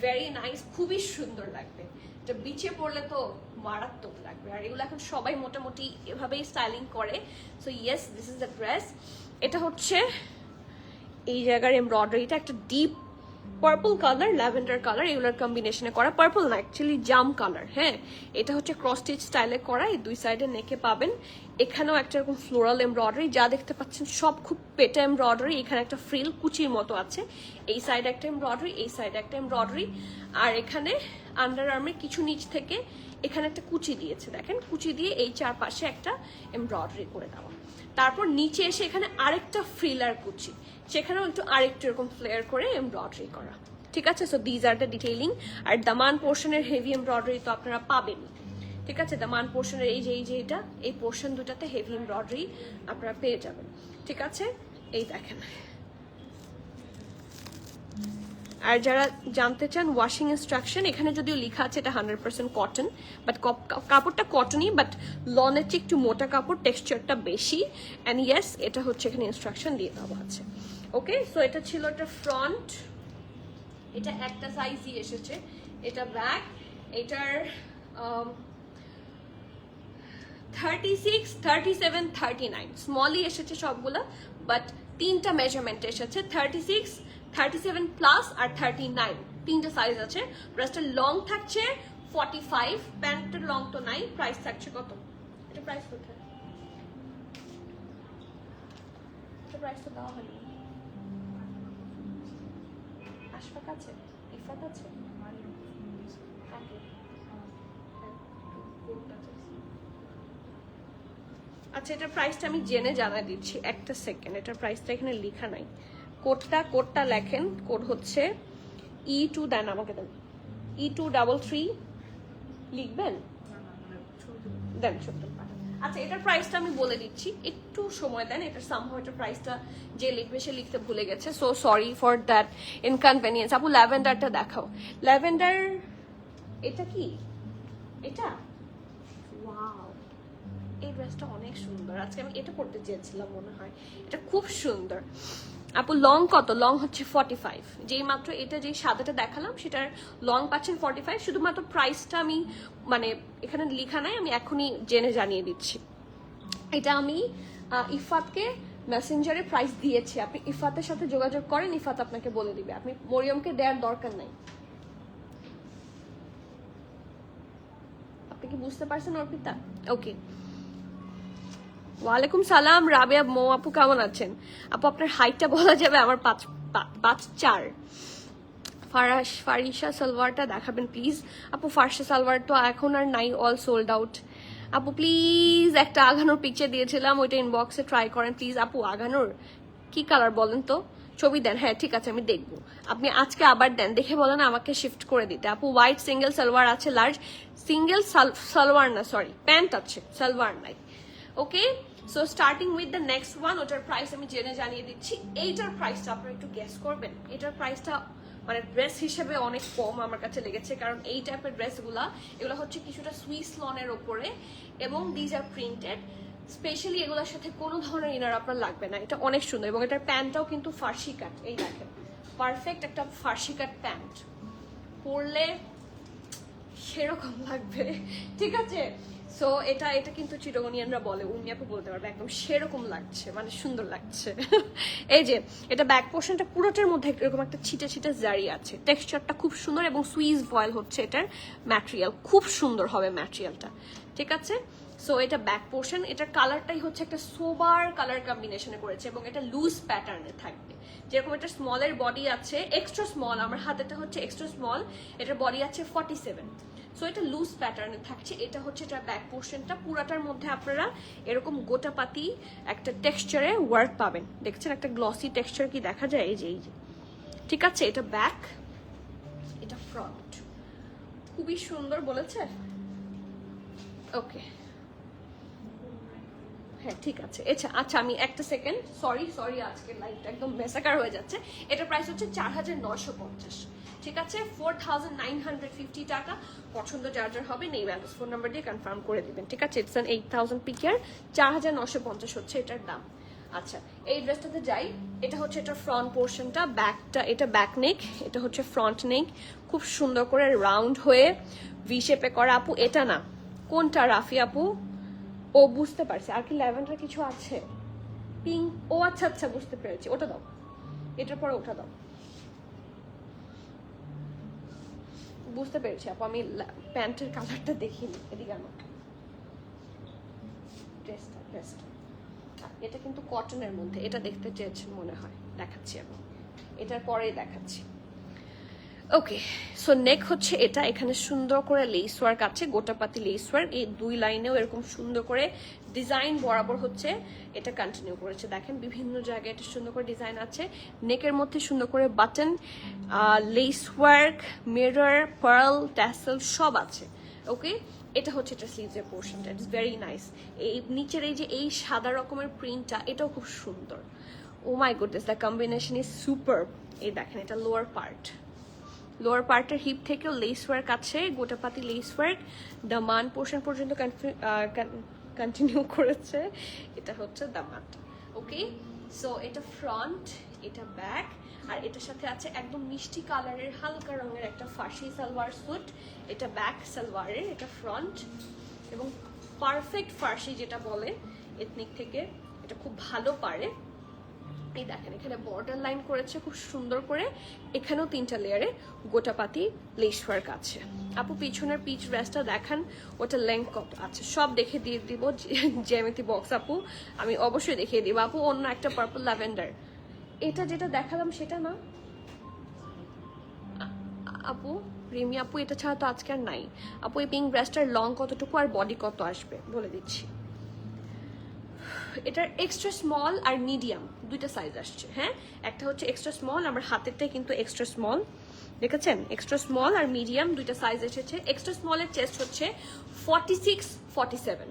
Speaker 1: ভেরি নাইস, খুবই সুন্দর লাগবে। এটা বিচে পড়লে তো মারাত্মক লাগবে, আর এগুলো এখন সবাই মোটামুটি এভাবেই স্টাইলিং করে। So yes, this is the dress. এটা হচ্ছে এই জায়গার এমব্রয়ডারিটা একটা deep purple colour, lavender colour, এগুলোর কম্বিনেশনে করা। পার্পল না, অ্যাকচুয়ালি জাম কালার। হ্যাঁ, এটা হচ্ছে ক্রস স্টিচ স্টাইলে করা। এই দুই সাইডে নেকে পাবেন। এখানেও একটা এরকম ফ্লোরাল এমব্রয়ডারি, যা দেখতে পাচ্ছেন সব খুব পেটা এমব্রয়ডারি। এখানে একটা ফ্রিল কুচির মতো আছে, এই সাইডে একটা এমব্রয়ডারি, এই সাইডে একটা এমব্রয়ডারি, আর এখানে আন্ডার আর্মের কিছু নিচ থেকে এখানে একটা কুচি দিয়েছে, দেখেন, কুচি দিয়ে এই চারপাশে একটা এমব্রয়ডারি করে দেওয়া। তারপর নিচে এসে এখানে আরেকটা ফ্রিলার কুচি, সেখানেও একটু আরেকটু এরকম ফ্লেয়ার করে এমব্রয়ডারি করা। ঠিক আছে, so these are the detailing. আর দামান পোর্শনের হেভি এমব্রয়ডারি তো আপনারা পাবেনই। ঠিক আছে, দামান পোর্শনের এই যে এটা, এই পোর্শন দুটাতে হেভি এমব্রয়ডারি আপনারা পেয়ে যাবেন। ঠিক আছে, এই দেখেন, আর যারা জানতে চান ওয়াশিং ইনস্ট্রাকশন, এখানে যদিও লেখা আছে এটা 100% কটন, বাট কাপড়টা কটনই, বাট লনের চেয়ে একটু মোটা কাপড়, টেক্সচারটা বেশি। অ্যান্ড ইয়েস, এটা হচ্ছে এখানে ইনস্ট্রাকশন দিয়ে দেওয়া আছে। ওকে, সো এটা ছিল এটা ফ্রন্ট, এটা একটা সাইজই এসেছে। এটা ব্যাক, এটার 36, 37, 39 স্মলই এসেছে সবগুলা, বাট তিনটা মেজারমেন্ট এসেছে, 36, 37 প্লাস আর 39, তিনটা সাইজ আছে। ড্রেসটা লং থাকছে 45, প্যান্টের লং তো নাই। প্রাইস থাকছে কত? এটা প্রাইস কোথায়? এটা প্রাইস তো দেওয়া হয়নি। আশফাক আছে, ইফাত আছে, আচ্ছা এটার প্রাইসটা আমি জেনে জানাই দিচ্ছি, একটা সেকেন্ড। এটার প্রাইসটা এখানে লেখা নাই। কোডটা লেখেন, কোড হচ্ছে E2, দেন আমাকে দেন, E233 লিখবেন, দেন সত্য। আচ্ছা এটার প্রাইসটা আমি বলে দিচ্ছি, একটু সময় দেন। এটার সামহাও এটার প্রাইসটা যে লিখবে সে লিখতে ভুলে গেছে, so sorry for that inconvenience. আপু ল্যাভেন্ডারটা দেখাও। ল্যাভেন্ডার, এটা কি? এটা ওয়াও, এই ড্রেসটা অনেক সুন্দর। আজকে আমি এটা পড়তে চেয়েছিলাম মনে হয়, এটা খুব সুন্দর। আপু লং কত? লং হচ্ছে 45। যেই মাত্র এটা যেই সাদাটা দেখালাম সেটার লং পাচ্ছেন 45। শুধুমাত্র প্রাইসটা আমি মানে এখানে লেখা নাই, আমি এখনই জেনে জানিয়ে দিচ্ছি। এটা আমি ইফাতকে মেসেঞ্জারে প্রাইস দিয়েছি, আপনি ইফাতের সাথে যোগাযোগ করেন, ইফাত আপনাকে বলে দিবে, আপনি মরিয়মকে দেওয়ার দরকার নাই। আপনি কি বুঝতে পারছেন অর্পিতা? ওকে, ওয়ালাইকুম সালাম রাবিয়া মো আপু, কেমন আছেন আপু? আপনার হাইটটা বলা যাবে? আমার 5'4". ফারিসা সালোয়ারটা দেখাবেন প্লিজ আপু। ফারসা সালোয়ার তো এখন আর নাই, অল সোল্ড আউট। আপু প্লিজ একটা আগানোর পিকচার দিয়েছিলাম, ওইটা ইনবক্সে ট্রাই করেন প্লিজ। আপু আগানোর কি কালার বলেন তো, ছবি দেন। হ্যাঁ ঠিক আছে, আমি দেখবো। আপনি আজকে আবার দেন, দেখে বলেন আমাকে শিফট করে দিতে। আপু হোয়াইট সিঙ্গেল সালোয়ার আছে, লার্জ সিঙ্গেল সালোয়ার না, সরি প্যান্ট আছে, সালোয়ার নাই। Okay, so starting with the next one, ওটার প্রাইস আমি জেনে জানিয়ে দিচ্ছি। এইটার প্রাইসটা আপনারা একটু গেস করবেন। এটার প্রাইসটা মানে ড্রেস হিসেবে অনেক কম আমার কাছে লেগেছে, কারণ এই টাইপের ড্রেসগুলা এগুলো হচ্ছে কিছুটা সুইস লনের ওপরে, এবং দিজ আর প্রিন্টেড। স্পেশালি এগুলোর সাথে কোনো ধরনের ইনার আপনার লাগবে না। এটা অনেক সুন্দর, এবং এটার প্যান্টটাও কিন্তু ফার্সি কাট। এই দেখেন, পারফেক্ট একটা ফার্সি কাট প্যান্ট, পরলে সেরকম লাগবে, ঠিক আছে? সো এটা কিন্তু চিরগনিয়ানরা বলে, উনি আপু বলতে পারবে, একদম সেরকম লাগছে, মানে সুন্দর লাগছে। এই যে এটা ব্যাক পোর্শনটা পুরোটার মধ্যে এরকম একটা ছিটে ছিটে জারি আছে, টেক্সচারটা খুব সুন্দর, এবং সুইস ভয়েল হচ্ছে এটার ম্যাটেরিয়াল, খুব সুন্দর হবে ম্যাটেরিয়ালটা, ঠিক আছে? সো এটা ব্যাক পোর্শন, এটার কালারটাই হচ্ছে একটা সোবার কালার কম্বিনেশনে করেছে, এবং এটা লুজ প্যাটার্নে থাকবে। যেরকম এটা স্মলের বডি আছে, এক্সট্রা স্মল, আমার হাতেটা হচ্ছে এক্সট্রা স্মল, এটার বডি আছে 47। সো এটা লুজ প্যাটার্নে থাকছে। এটা হচ্ছে এটা ব্যাক পোর্শনটা, পুরাটার মধ্যে আপনারা এরকম গোটাপাতি একটা টেক্সচারে ওয়ার্ক পাবেন। দেখছেন একটা গ্লসি টেক্সচার কি দেখা যায়? এই যে ঠিক আছে, এটা ব্যাক, এটা ফ্রন্ট, খুবই সুন্দর বলেছে। ওকে, হ্যাঁ ঠিক আছে। আচ্ছা আমি একটা সেকেন্ড, সরি আজকের লাইফটা একদম মেসাকার হয়ে যাচ্ছে। এটার প্রাইস হচ্ছে 4950, ঠিক আছে? 4950 টাকা। পছন্দ যার হবে নেই, ব্যালেন্স ফোন নাম্বার দিয়ে কনফার্ম করে দিবেন, ঠিক আছে? ইটস 8000 পিকিয়ার, 4950 হচ্ছে এটার দাম। আচ্ছা এই ড্রেসটাতে যাই, এটা হচ্ছে এটা ফ্রন্ট পোর্শনটা, ব্যাকটা এটা ব্যাক নেক, এটা হচ্ছে ফ্রন্ট নেক, খুব সুন্দর করে রাউন্ড হয়ে ভি শেপে করা। আপু এটা না, কোনটা রাফি আপু? ও বুঝতে পারছি, আর কি ল্যাভেন্ডার কিছু আছে? পিঙ্ক, ও আচ্ছা বুঝতে পেরেছি, ওটা দাও, এটার পরে ওটা দাও। বুঝতে পেরেছি আপু, আমি প্যান্টের কালারটা দেখিনি। এদিকে আমার ড্রেসটা এটা কিন্তু কটনের মধ্যে, এটা দেখতে চেয়েছেন মনে হয়, দেখাচ্ছি আমি, এটার পরেই দেখাচ্ছি। ওকে, সো নেক হচ্ছে এটা, এখানে সুন্দর করে লেস ওয়ার্ক আছে, গোটাপাতি লেস ওয়ার্ক, এই দুই লাইনেও এরকম সুন্দর করে ডিজাইন বরাবর হচ্ছে এটা কন্টিনিউ করেছে। দেখেন বিভিন্ন জায়গায় এটা সুন্দর করে ডিজাইন আছে, নেকের মধ্যে সুন্দর করে button, lace work, mirror, pearl, tassel সব আছে। ওকে, এটা হচ্ছে এটা স্লিভসের পোর্শনটা, ইটস ভেরি নাইস। এই নিচের এই যে এই সাদা রকমের প্রিন্টটা, এটাও খুব সুন্দর, oh my goodness, the combination is super. এই দেখেন এটা লোয়ার পার্টের হিপ থেকেও লেস ওয়ার্ক আছে, গোটাপাতি লেস ওয়ার্ক, দামান পোর্শন পর্যন্ত কন্টিনিউ করেছে। এটা হচ্ছে দামান। ওকে, সো এটা ফ্রন্ট, এটা ব্যাক, আর এটার সাথে আছে একদম মিষ্টি কালারের হালকা রঙের একটা ফার্সি সালোয়ার স্যুট। এটা ব্যাক সালোয়ারের, এটা ফ্রন্ট, এবং পারফেক্ট ফার্সি যেটা বলে এথনিক থেকে, এটা খুব ভালো পারে। এই দেখেন এখানে বর্ডার লাইন করেছে খুব সুন্দর করে, এখানেও 3টা লেয়ারে গোটাপাতি লেস ওয়ার্ক আছে। আপু পিছনের পিচ ড্রেসটা দেখান, ওটা লেন্থ কত আছে সব দেখে দিয়ে দিব। জ্যামিতি বক্স আপু আমি অবশ্যই দেখিয়ে দিব। আপু অন্য একটা পার্পল ল্যাভেন্ডার, এটা যেটা দেখালাম সেটা না আপু? রিমি আপু এটা ছাড়া তো আজকে আর নাই। আপু এই পিঙ্ক ড্রেসটার লং কতটুকু আর বডি কত আসবে বলে দিচ্ছি। এটার এক্সট্রা স্মল আর মিডিয়াম দুইটা সাইজ আসছে। হ্যাঁ, একটা হচ্ছে এক্সট্রা স্মল, আমার হাতেরটাই কিন্তু এক্সট্রা স্মল, দেখেছেন? এক্সট্রা স্মল আর মিডিয়াম দুইটা সাইজ এসেছে। এক্সট্রা স্মলের চেস্ট হচ্ছে 46-47,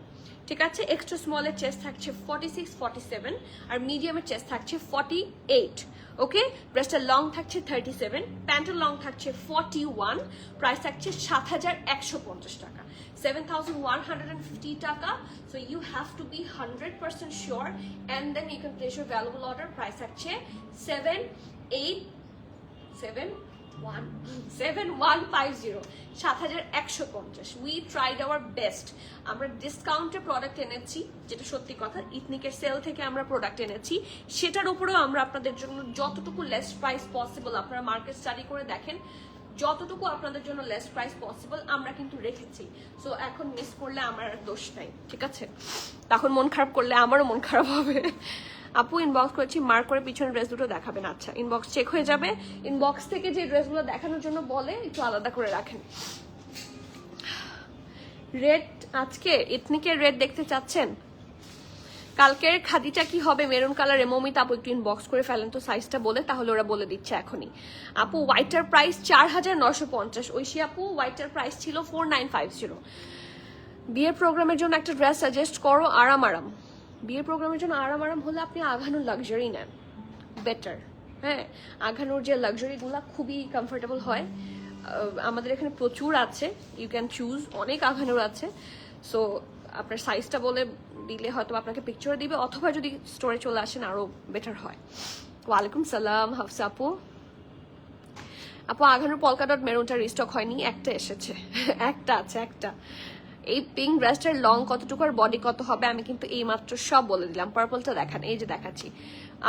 Speaker 1: ঠিক আছে? এক্সট্রা স্মলের চেস্ট থাকছে 46-47 আর মিডিয়ামের চেস্ট থাকছে 48। ওকে, ব্রেস্টের লং থাকছে 37, প্যান্টের লং থাকছে 41, প্রাইস থাকছে 7,150 টাকা, 7,150 টাকা। So you have to be 100% sure and then you can place your valuable order. Price থাকছে 7,150, we tried our best. আমরা ডিসকাউন্টে প্রোডাক্ট এনেছি, যেটা সত্যি কথা, ইথনিকের সেল থেকে আমরা প্রোডাক্ট এনেছি, সেটার উপরেও আমরা আপনাদের জন্য যতটুকু লেস প্রাইস পসিবল, আপনারা মার্কেট স্টাডি করে দেখেন, যতটুকু আপনাদের জন্য লেস প্রাইস পসিবল আমরা কিন্তু রেখেছি। সো এখন মিস করলে আমার আর দোষ নাই, ঠিক আছে? তখন মন খারাপ করলে আমারও মন খারাপ হবে। আপু ইনবক্স করেছি, মার্ক করে পিছনের ড্রেস দুটো দেখাবেন। আচ্ছা, ইনবক্স চেক হয়ে যাবে। ইনবক্স থেকে যে ড্রেসগুলো দেখানোর জন্য বলে একটু আলাদা করে রাখেন। রেড, আজকে এথনিকের রেড দেখতে চাচ্ছেন? কালকের খাদিটা কি হবে মেরুন কালার? মমিতা আপু একটু ইনবক্স করে ফেলেন তো সাইজটা বলে, তাহলে ওরা বলে দিচ্ছে এখনই। আপু হোয়াইটার প্রাইস 4,950, ঐশী আপু হোয়াইটার প্রাইস ছিল 4,950। বিয়ের প্রোগ্রামের জন্য একটা ড্রেস সাজেস্ট করো আরাম। বিয়ের প্রোগ্রামের জন্য আরাম হলে আপনি আঘানোর লাক্সারি নেন, বেটার। হ্যাঁ, আঘানোর যে লাক্সারিগুলো খুবই কমফোর্টেবল হয়, আমাদের এখানে প্রচুর আছে, ইউ ক্যান চুজ, অনেক আঘানোর আছে। সো আপনার সাইজটা বলে দিলে হয়তো আপনাকে পিকচার দিবে, অথবা যদি স্টোরে চলে আসেন আরো বেটার হয়। ওয়ালাইকুম সালাম হাফসা আপু। আপু আঘানোর পলকা ডট মেরুনটা রিস্টক হয়নি, একটা এসেছে, একটা আছে, একটা। এই পিঙ্ক ড্রেসটার লং কতটুকু আর বডি কত হবে আমি কিন্তু এই মাত্র সব বলে দিলাম। পার্পলটা দেখান, এই যে দেখাচ্ছি।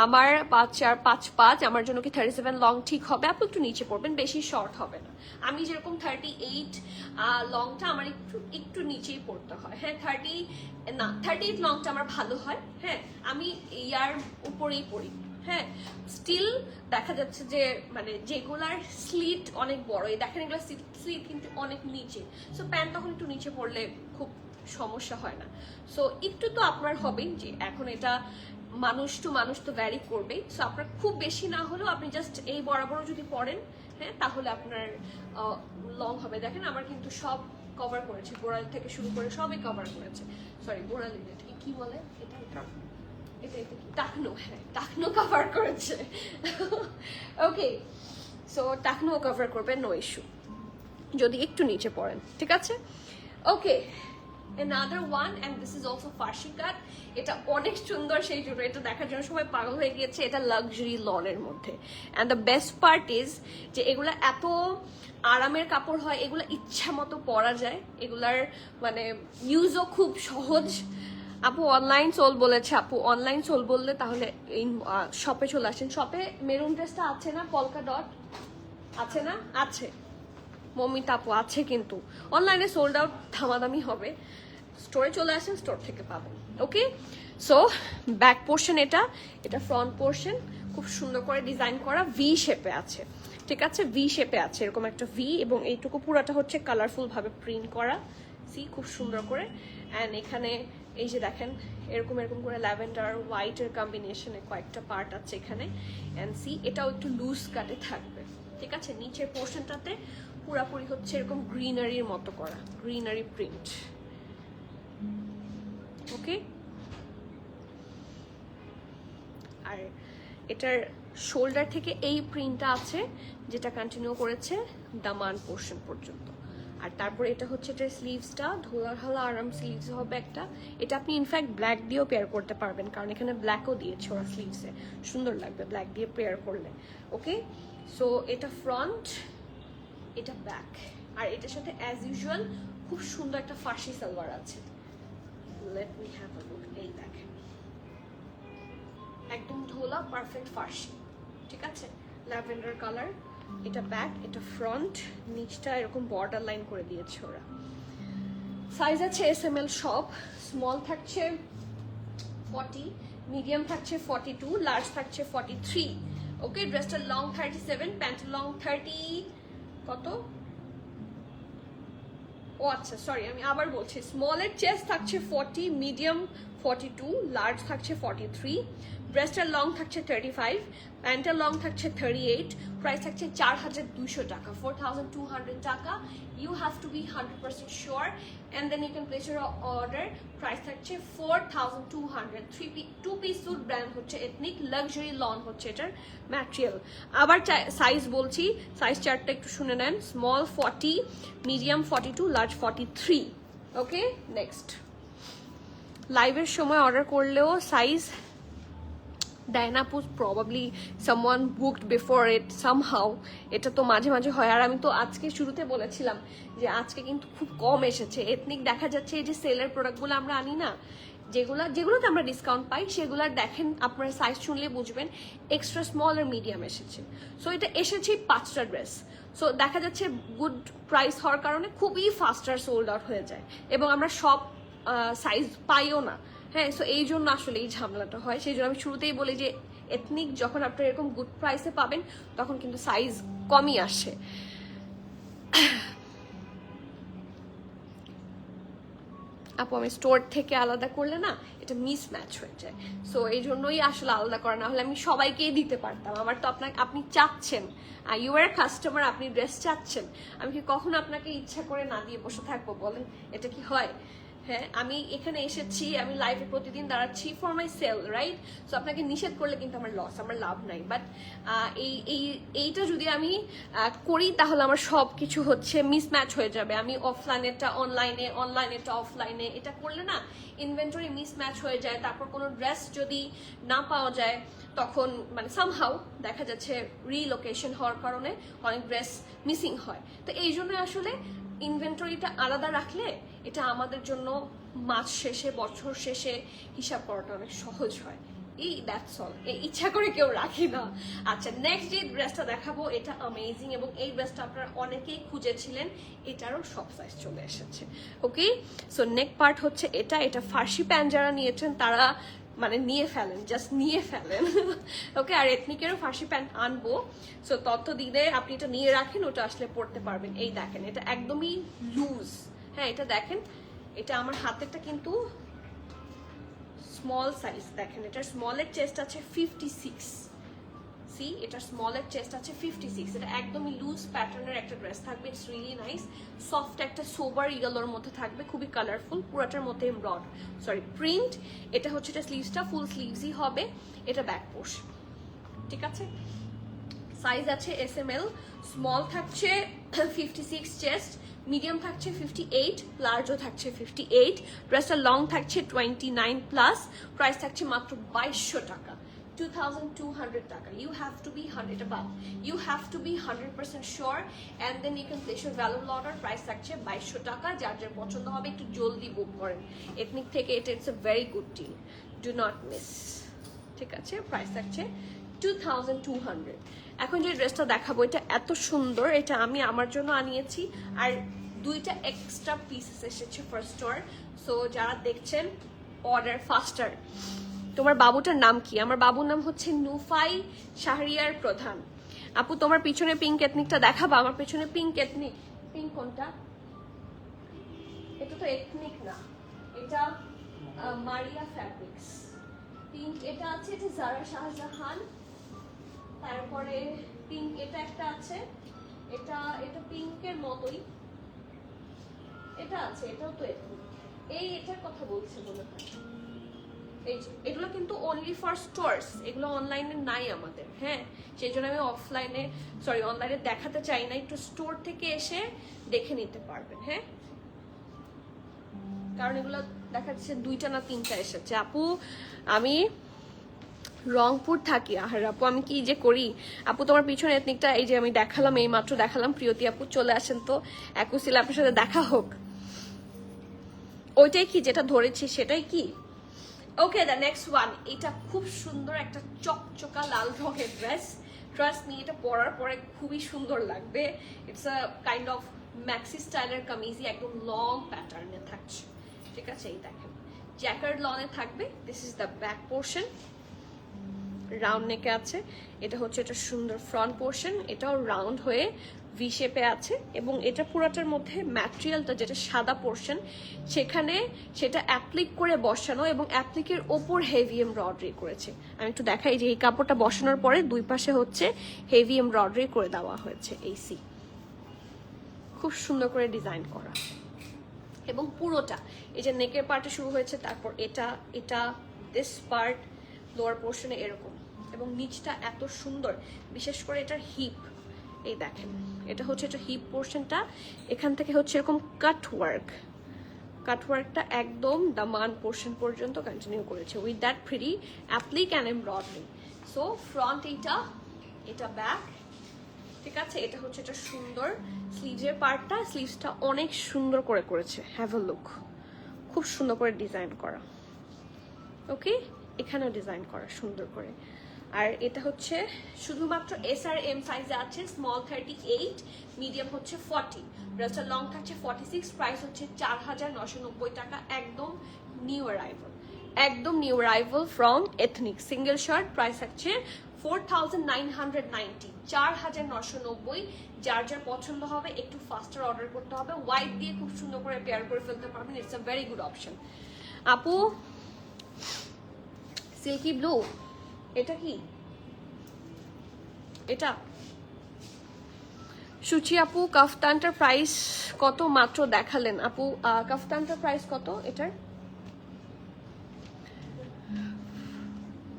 Speaker 1: আমার 5'4", 5'5", আমার জন্য কি 37 লং ঠিক হবে? আপনি একটু নিচে পড়বেন, বেশি শর্ট হবে না। আমি যেরকম 38 লংটা আমার একটু নিচেই পড়তে হয়। হ্যাঁ, 38 লংটা আমার ভালো হয়। হ্যাঁ, আমি ইয়ার উপরেই পড়ি। হ্যাঁ, স্টিল দেখা যাচ্ছে যে মানে যেগুলার স্লিট অনেক বড়, এই দেখেন এগুলো স্লিট কিন্তু অনেক নিচে, সো প্যান্ট তখন একটু নিচে পড়লে খুব সমস্যা হয় না। সো একটু তো আপনার হবেই, যে এখন এটা মানুষ টু মানুষ তো ভ্যারি করবেই। সো আপনার খুব বেশি না হলেও আপনি জাস্ট এই বরাবরও যদি পড়েন, হ্যাঁ, তাহলে আপনার লং হবে। দেখেন আমার কিন্তু সব কভার করেছে, গোড়াল থেকে শুরু করে সবই কভার করেছে। সরি, গোড়াল এটাকে কি বলে? এটা টাকনো, হ্যাঁ টাকনো কভার করেছে। ওকে, সো টাকনো কভার করবে, নো ইস্যু, যদি একটু নিচে পড়েন, ঠিক আছে? ওকে, another one and this is also ফার্সি কাট। এটা অনেক সুন্দর, সেই জন্য এটা দেখার জন্য সবাই পাগল হয়ে গিয়েছে। এটা লাক্সারি লনের মধ্যে, and the best part is যে এগুলা এত আরামের কাপড় হয়, এগুলা ইচ্ছা মতো পরা যায়, এগুলার মানে ইউজও খুব সহজ। আপু অনলাইন সোল বলেছে, আপু অনলাইন সোল বললে তাহলে শপে চলে আসেন। শপে মেরুন ড্রেসটা আছে না, পলকা ডট আছে না? আছে মমিতা আপু, আছে, কিন্তু অনলাইনে সোল্ড আউট, দামাদামি হবে। স্টোরে চলে আসেন, স্টোর থেকে পাবেন। ওকে, সো ব্যাক পোর্শন এটা ফ্রন্ট পোর্শন খুব সুন্দর করে ডিজাইন করা, ভি শেপে আছে, ঠিক আছে? ভি শেপে আছে, এরকম একটা ভি, এবং এইটুকু পুরাটা হচ্ছে কালারফুল ভাবে প্রিন্ট করা, সি খুব সুন্দর করে। অ্যান্ড এখানে এই যে দেখেন এরকম করে ল্যাভেন্ডার হোয়াইটের কম্বিনেশনে কয়েকটা পার্ট আছে এখানে। অ্যান্ড সি এটাও একটু লুজ কাটে থাকবে, ঠিক আছে? নিচের পোর্শনটাতে পুরাপুরি হচ্ছে এরকম গ্রিনারির মতো করা, গ্রিনারি প্রিন্ট। ওকে, আর এটার শোল্ডার থেকে এই প্রিন্টটা আছে, যেটা কন্টিনিউ করেছে দামান পোর্শন পর্যন্ত। আর তারপরে এটা হচ্ছে এটার স্লিভসটা ধোলাঢালা আরাম স্লিভস হবে একটা। এটা আপনি ইনফ্যাক্ট ব্ল্যাক দিয়েও পেয়ার করতে পারবেন, কারণ এখানে ব্ল্যাকও দিয়েছে ওরা স্লিভসে, সুন্দর লাগবে ব্ল্যাক দিয়ে পেয়ার করলে। ওকে, সো এটা ফ্রন্ট, এটা ব্যাক। আর এটার সাথে অ্যাজ ইউজুয়াল খুব সুন্দর একটা ফার্সি সালোয়ার আছে। Let me have a look. এই দেখেন, একদম ঢোলা পারফেক্ট ফার্সি, ঠিক আছে, ল্যাভেন্ডার কালার। এটা ব্যাক, এটা ফ্রন্ট, নিচটা এরকম বর্ডার লাইন করে দিয়েছে ওরা। সাইজ আছে SML সব। স্মল থাকছে 40, মিডিয়াম থাকছে 42, লার্জ থাকছে 43। ওকে, ড্রেসটা লং 37, প্যান্ট লং 30 কত, ও আচ্ছা সরি আমি আবার বলছি, স্মলের চেস্ট থাকছে 40, মিডিয়াম 42, লার্জ থাকছে 43, ব্রেস্টের লং থাকছে 35, প্যান্টের লং থাকছে 38, প্রাইস থাকছে 4200 টাকা, 4200 টাকা। You have to be 100% sure and then you can place your order. Price থাকছে 4200। 2 পিস স্যুট, ব্র্যান্ড হচ্ছে এথনিক, লাক্সারি লন হচ্ছে এটার ম্যাটেরিয়াল। আবার সাইজ বলছি, সাইজ চার্টটা একটু শুনে নেন। Small 40, medium 42, large 43। ওকে, নেক্সট। লাইভের সময় অর্ডার করলেও সাইজ দেয় না, probably someone booked before it somehow. এটা তো মাঝে মাঝে হয়। আর আমি তো আজকে শুরুতে বলেছিলাম যে আজকে কিন্তু খুব কম এসেছে এথনিক। দেখা যাচ্ছে এই যে সেলের প্রোডাক্টগুলো আমরা আনি না, যেগুলোতে আমরা ডিসকাউন্ট পাই, সেগুলোর দেখেন আপনারা সাইজ শুনলে বুঝবেন এক্সট্রা স্মল আর মিডিয়াম এসেছে। সো এটা এসেছে 5টা ড্রেস। সো দেখা যাচ্ছে গুড প্রাইস হওয়ার কারণে খুবই ফাস্টার সোল্ড আউট হয়ে যায়, এবং আমরা সব সাইজ পাইও না। হ্যাঁ, সো এই জন্য আসলে এই ঝামেলাটা হয়। সেই জন্য আমি শুরুতেই বলি যে এথনিক যখন আপনারা এরকম গুড প্রাইসে পাবেন তখন কিন্তু সাইজ কমই আসে। আপু আমি স্টোর থেকে আলাদা করলে না এটা মিসম্যাচ হয়ে যায়, সো এই জন্যই আসলে আলাদা করা, না হলে আমি সবাইকেই দিতে পারতাম। আমার তো আপনি চাচ্ছেন, ইউ আর কাস্টমার, আপনি ড্রেস চাচ্ছেন, আমি কি কখনো আপনাকে ইচ্ছা করে না দিয়ে বসে থাকবো বলেন? এটা কি হয়? হ্যাঁ, আমি এখানে এসেছি, আমি লাইভে প্রতিদিন দাঁড়াচ্ছি for my sale, right? So আপনাকে নিষেধ করলে কিন্তু আমার লস, আমার লাভ নাই। বাট এইটা যদি আমি করি তাহলে আমার সব কিছু হচ্ছে মিসম্যাচ হয়ে যাবে। আমি অফলাইনেরটা অনলাইনে, অনলাইনেরটা অফলাইনে, এটা করলে না ইনভেন্টরি মিসম্যাচ হয়ে যায়। তারপর কোনো ড্রেস যদি না পাওয়া যায় তখন মানে সামহাউ দেখা যাচ্ছে রিলোকেশন হওয়ার কারণে অনেক ড্রেস মিসিং হয়। তো এই জন্য আসলে ইনভেন্টরিটা আলাদা রাখলে এটা আমাদের জন্য মাস শেষে, বছর শেষে হিসাব করাটা অনেক সহজ হয়। এই দ্যাটস অল, ইচ্ছা করে কেউ রাখি না। আচ্ছা, নেক্সট যে ড্রেসটা দেখাবো এটা অ্যামেজিং, এবং এই ড্রেসটা আপনারা অনেকেই খুঁজেছিলেন, এটারও সব সাইজ চলে এসেছে। ওকে, সো নেক পার্ট হচ্ছে এটা। এটা ফার্সি প্যান্ট যারা নিয়েছেন তারা মানে নিয়ে ফেলেন, জাস্ট নিয়ে ফেলেন। ওকে, আর এথনিকেরও ফার্সি প্যান্ট আনবো, সো তত দিনে আপনি এটা নিয়ে রাখেন, ওটা আসলে পড়তে পারবেন। এই দেখেন, এটা একদমই লুজ। হ্যাঁ, এটা দেখেন, এটা আমার হাতেরটা কিন্তু স্মল সাইজ। দেখেন, এটার স্মলের চেস্ট আছে 56। সি, এটা স্মলের চেস্ট আছে 56। এটা একদমই লুজ প্যাটার্নের একটা ড্রেস থাকবে। ইটস রিয়েলি নাইস, সফট একটা সোবার ইয়েলোর মধ্যে থাকবে, খুবই কালারফুল, পুরাটার মধ্যে প্রিন্ট। এটা হচ্ছে এটা স্লিভসটা ফুল স্লিভসই হবে, এটা ব্যাক পোর্শন, ঠিক আছে। সাইজ আছে SML, স্মল থাকছে 56 চেস্ট, মিডিয়াম থাকছে 58, লার্জও থাকছে 58। ড্রেসটা লং থাকছে 29 প্লাস। প্রাইস থাকছে মাত্র 2200 টাকা, 2200 টাকা। You have to be 100% sure and then you can place your valuable order. Price থাকছে 2200 টাকা। যার যার পছন্দ হবে একটু জলদি বুক করেন এথনিক থেকে, এটা it's a very good deal, do not miss, ঠিক আছে। প্রাইস থাকছে 2200। এখন যে ড্রেসটা দেখাবো এটা এত সুন্দর, এটা আমি আমার জন্য আনিয়েছি, আর 2টা এক্সট্রা পিসেস এসেছে ফার্স্ট স্টোর। সো যারা দেখছেন অর্ডার ফাস্টার। তোমার বাবুটার নাম কি? আমার বাবুর নাম হচ্ছে নুফাই শাহরিয়ার প্রধান। আপু তোমার পিছনে পিঙ্ক এথনিকটা দেখাবা? আমার পিছনে পিঙ্ক এথনিক, পিঙ্ক কোনটা? এটা তো এথনিক না, এটা মারিয়া ফ্যাব্রিক্স। পিঙ্ক এটা আছে, এটা জারা শাহজাহান। তারপরে পিঙ্ক এটা একটা আছে, এটা পিঙ্কের মতোই এটা আছে, এটাও তো এটার কথা বলছে মনে হয়। এই যে এগুলো কিন্তু অনলি ফর স্টোরস, এগুলো অনলাইনে নাই আমাদের। হ্যাঁ, সেই জন্য আমি অনলাইনে দেখাতে চাই না, একটু স্টোর থেকে এসে দেখে নিতে পারবেন। হ্যাঁ, কারণ এগুলো দেখা যাচ্ছে 2টা না 3টা এসেছে। আপু আমি রংপুর থাকি। আর আপু আমি কি যে করি আপু, তোমার পিছনে এথনিকটা এই যে আমি দেখালাম, এই মাত্র দেখালাম। প্রিয়তি আপু চলে আসেন তো, একুশিল আপনার সাথে দেখা হোক। ওইটাই কি যেটা ধরেছি সেটাই কি? ওকে, দ্য নেক্সট ওয়ান। এটা খুব সুন্দর একটা চকচকা লাল রঙের ড্রেস। ট্রাস্ট মি, এটা পরার পরে খুবই সুন্দর লাগবে। It's a kind of maxi স্টাইলের কামিজি, একদম লং প্যাটার্নে থাকছে। ঠিক আছে, এই দেখেন জ্যাকার্ড লনে থাকবে। This is the back portion, round নেকে আছে। এটা হচ্ছে এটা সুন্দর ফ্রন্ট পোর্শন, এটাও রাউন্ড হয়ে ভি শেপে আছে। এবং এটা পুরোটার মধ্যে ম্যাটেরিয়ালটা যেটা সাদা পোর্শন, সেখানে সেটা অ্যাপ্লিক করে বসানো এবং অ্যাপ্লিকের ওপর হেভি এমব্রয়ডারি করেছে। আমি একটু দেখাই যে এই কাপড়টা বসানোর পরে দুই পাশে হচ্ছে হেভি এমব্রয়ডারি করে দেওয়া হয়েছে। এই সি খুব সুন্দর করে ডিজাইন করা, এবং পুরোটা এই যে নেকের পার্টে শুরু হয়েছে, তারপর এটা এটা দিস পার্ট লোয়ার পোর্শনে এরকম, এবং নিচটা এত সুন্দর। বিশেষ করে এটার হিপ, এই দেখেন এটা হচ্ছে এটা হিপ পোর্শনটা, এখান থেকে হচ্ছে এরকম কাটওয়ার্কটা একদম দামান পোর্শন পর্যন্ত কন্টিনিউ করেছে with that pretty applique and embroidery. So front এটা ব্যাক। ঠিক আছে, এটা হচ্ছে এটা সুন্দর স্লিভসের পার্টটা, স্লিভসটা অনেক সুন্দর করে করেছে। হ্যাভ আ লুক, খুব সুন্দর করে ডিজাইন করা। ওকে, এখানেও ডিজাইন করা সুন্দর করে। আর এটা হচ্ছে শুধুমাত্র এস আর এম সাইজে আছে, স্মল 38, মিডিয়াম হচ্ছে 40, ড্রেসটা লং থাকছে 46। প্রাইস হচ্ছে 4,990 টাকা। একদম new arrival from ethnic single shirt. Price থাকছে 4,990, 4,990। যার যার পছন্দ হবে একটু ফাস্টার অর্ডার করতে হবে। হোয়াইট দিয়ে খুব সুন্দর করে পেয়ার করে ফেলতে পারবেন। It's a very good option. আপু সিল্কি ব্লু, এটা কি? এটা সুচি আপু, কাফতানটার প্রাইস কত? মাত্র দেখালেন আপু, কাফতানটার প্রাইস কত এটার?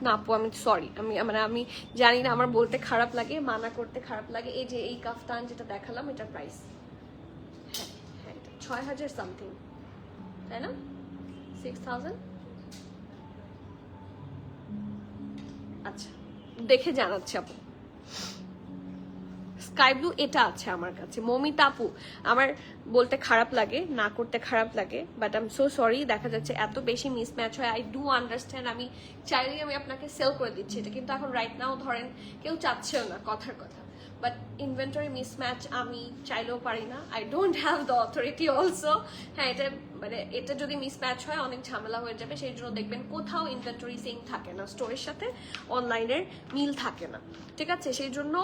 Speaker 1: না আপু আমি সরি, আমি জানি না, আমার বলতে খারাপ লাগে, মানা করতে খারাপ লাগে। এই যে এই কাফতান যেটা দেখালাম, এটার প্রাইস হ্যাঁ 6,000 সামথিং, তাই না? 6,000। আচ্ছা, দেখে জানাচ্ছি আপু। স্কাই ব্লু এটা আছে আমার কাছে। মমিতা আপু, আমার বলতে খারাপ লাগে, না করতে খারাপ লাগে, but I am so sorry. দেখা যাচ্ছে এত বেশি মিসম্যাচ হয়। I do understand. আমি চাইলেই আমি আপনাকে সেল করে দিচ্ছি এটা, কিন্তু এখন রাইট নাও ধরেন কেউ চাচ্ছেও না, কথার কথা। বাট ইনভেন্টরি মিসম্যাচ আমি চাইলেও পারি না। I don't have the authority also. হ্যাঁ, এটা যদি মিসম্যাচ হয় অনেক ঝামেলা হয়ে যাবে। সেই জন্য দেখবেন কোথাও ইনভেন্টরি সিং থাকে না, স্টোরের সাথে অনলাইনের মিল থাকে না। ঠিক আছে, সেই জন্য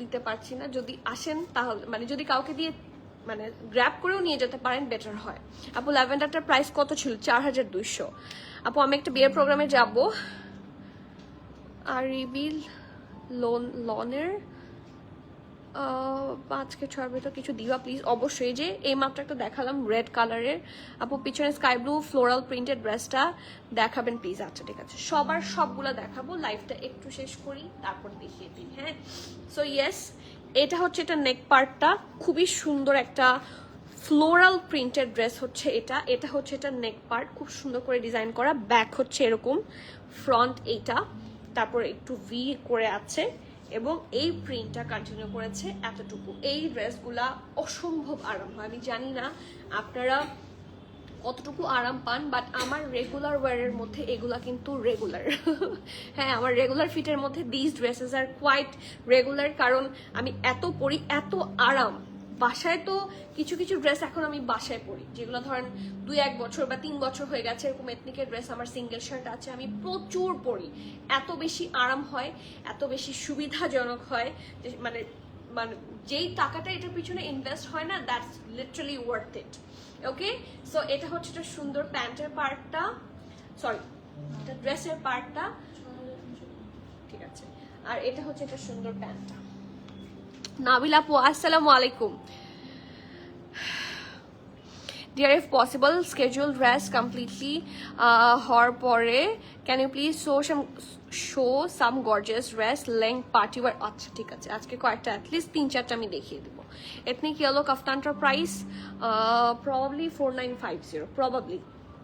Speaker 1: দিতে পারছি না। যদি আসেন তাহলে যদি কাউকে দিয়ে গ্র্যাব করেও নিয়ে যেতে পারেন, বেটার হয়। আপু ল্যাভেন্ডারটার প্রাইস কত ছিল? 4,200। আপু আমি একটা বিয়ের প্রোগ্রামে যাব, আর রিবিল লনের 5-6 ভিতর কিছু দিবা প্লিজ। অবশ্যই, যে এই মাত্র একটা দেখালাম রেড কালারের। আপু পিছনে স্কাই ব্লু ফ্লোরাল প্রিন্টেড ড্রেসটা দেখাবেন প্লিজ। আচ্ছা ঠিক আছে, সবগুলো দেখাবো। লাইভটা একটু শেষ করি, তারপর দেখিয়ে দিন। হ্যাঁ, সো ইয়েস, এটা হচ্ছে এটা নেক পার্টটা, খুবই সুন্দর একটা ফ্লোরাল প্রিন্টেড ড্রেস হচ্ছে এটা হচ্ছে এটা নেক পার্ট, খুব সুন্দর করে ডিজাইন করা। ব্যাক হচ্ছে এরকম, ফ্রন্ট এইটা, তারপর একটু ভি করে আছে, এবং এই প্রিন্টটা কন্টিনিউ করেছে এতটুকু। এই ড্রেসগুলা অসম্ভব আরাম হয়। আমি জানি না আপনারা কতটুকু আরাম পান, বাট আমার রেগুলার ওয়ারের মধ্যে এগুলা কিন্তু রেগুলার। হ্যাঁ, আমার রেগুলার ফিটের মধ্যে দিস ড্রেসেস আর কোয়াইট রেগুলার, কারণ আমি এত পরি, এত আরাম। বাসায় তো কিছু কিছু ড্রেস এখন আমি বাসায় পরি, যেগুলো ধরেন 2-1 বছর বা 3 বছর হয়ে গেছে, এরকম এথনিকের ড্রেস আমার সিঙ্গেল শার্ট আছে, আমি প্রচুর পরি। এত বেশি আরাম হয়, এত বেশি সুবিধাজনক হয় যে যেই টাকাটা এটার পিছনে ইনভেস্ট হয় না, that's literally worth it. Okay, so এটা হচ্ছে একটা সুন্দর প্যান্টের পার্টটা, সরি এটা ড্রেসের পার্টটা, ঠিক আছে। আর এটা হচ্ছে একটা সুন্দর প্যান্টটা। নাবিল আপু আসসালামু আলাইকুম। Dear if possible schedule dress completely হওয়ার পরে can you please show some gorgeous dress length party wear. আচ্ছা ঠিক আছে, আজকে কয়েকটা অ্যাটলিস্ট 3-4টা আমি দেখিয়ে দেবো। এথনিক ইয়েলো কাফতানটার প্রাইস প্রবাবলি 4950, প্রবাবলি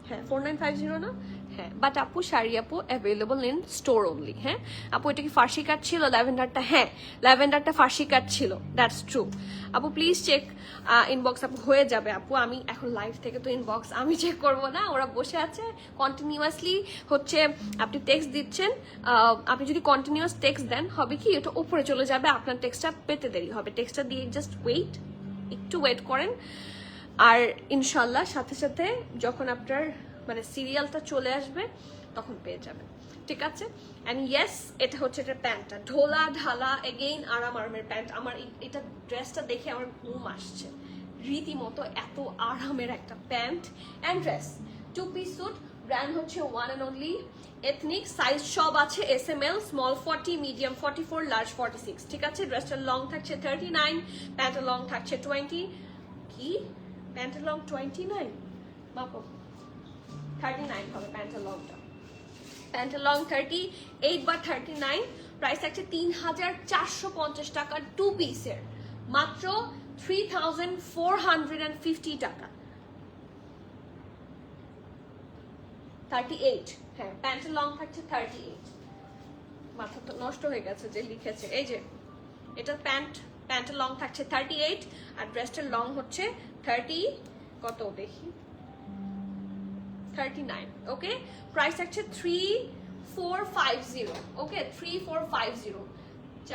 Speaker 1: হ্যাঁ 4950 না, হ্যাঁ। বাট আপু শাড়ি আপু অ্যাভেলেবল ইন স্টোর অনলি। হ্যাঁ আপু, এটা কি ফার্সি কাট ছিল ল্যাভেন্ডারটা? হ্যাঁ ল্যাভেন্ডারটা ফার্সি কাট ছিল, দ্যাটস ট্রু। আপু প্লিজ চেক ইনবক্স। আপু হয়ে যাবে আপু, আমি এখন লাইভ থেকে তো ইনবক্স আমি চেক করবো না, ওরা বসে আছে কন্টিনিউয়াসলি হচ্ছে আপনি টেক্সট দিচ্ছেন। আপনি যদি কন্টিনিউয়াস টেক্সট দেন হবে কি, এটা উপরে চলে যাবে, আপনার টেক্সটটা পেতে দেরি হবে। টেক্সটটা দিয়ে জাস্ট একটু ওয়েট করেন, আর ইনশাল্লাহ সাথে সাথে যখন আপনার মানে সিরিয়ালটা চলে আসবে তখন পেয়ে যাবেন, ঠিক আছে। অ্যান্ড ইয়েস, এটা হচ্ছে এটা প্যান্টটা ঢোলা ঢালা এগেইন আরামের প্যান্ট। আমার এটা ড্রেসটা দেখে আমার ঘুম আসছে রীতিমতো, এত আরামের একটা pant and dress. 2-piece suit, brand হচ্ছে one and only ethnic. Size সব আছে SML, স্মল 40, মিডিয়াম 44, লার্জ 46, ঠিক আছে। ড্রেসটার লং থাকছে 39, প্যান্টের লং থাকছে 20 কি প্যান্টের লং 29 মাপো 39 হবে প্যান্টের লংটা। প্যান্টের লং 38 বা 39, প্রাইস থাকছে 3450 টাকা 2 পিসের, মাত্র 3450 টাকা। 38, হ্যাঁ প্যান্টের লং থাকছে 38। মাথা তো নষ্ট হয়ে গেছে যে লিখেছে, এই যে এটা প্যান্টের লং থাকছে 38 আর ড্রেসটার লং হচ্ছে 30 কত দেখি 39। ওকে, প্রাইস থাকছে 3450। ওকে 3450,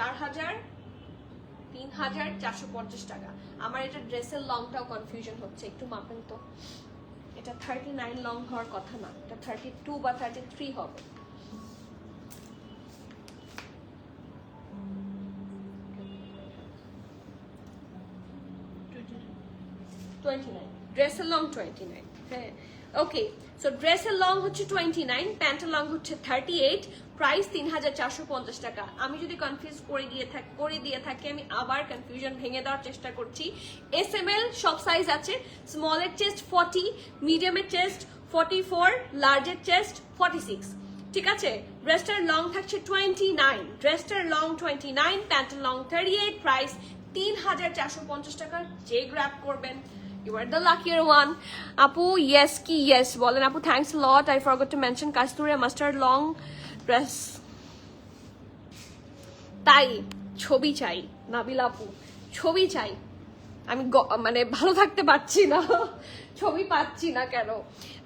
Speaker 1: 3450 টাকা। আমার এটা ড্রেসের লংটাও কনফিউশন হচ্ছে, একটু মাপেন তো। এটা 39 লং হওয়ার কথা না, এটা 32 বা 33 হবে। ড্রেসের লং 29, হ্যাঁ ওকে। সো ড্রেসের লং হচ্ছে 29, প্যান্টের লং হচ্ছে 38, প্রাইস 3450 টাকা। আমি যদি কনফিউজ করে দিয়ে থাকি আমি আবার কনফিউশন ভেঙে দেওয়ার চেষ্টা করছি। SML সব সাইজ আছে, স্মলের চেস্ট 40, মিডিয়ামের চেস্ট 44, লার্জের চেস্ট 46, ঠিক আছে। ড্রেসটার লং থাকছে 29, ড্রেসটার লং 29, প্যান্টের লং 38, প্রাইস 3450 টাকা। যে গ্র্যাব করবেন you are the luckier one. Apu yes ki yes bolen apu, thanks a lot. I forgot to mention Kasturi mustard long dress tai ছবি চাই নাবিল আপু, ছবি চাই। আমি মানে ভালো থাকতে পারছি না, ছবি পাচ্ছি না কেন।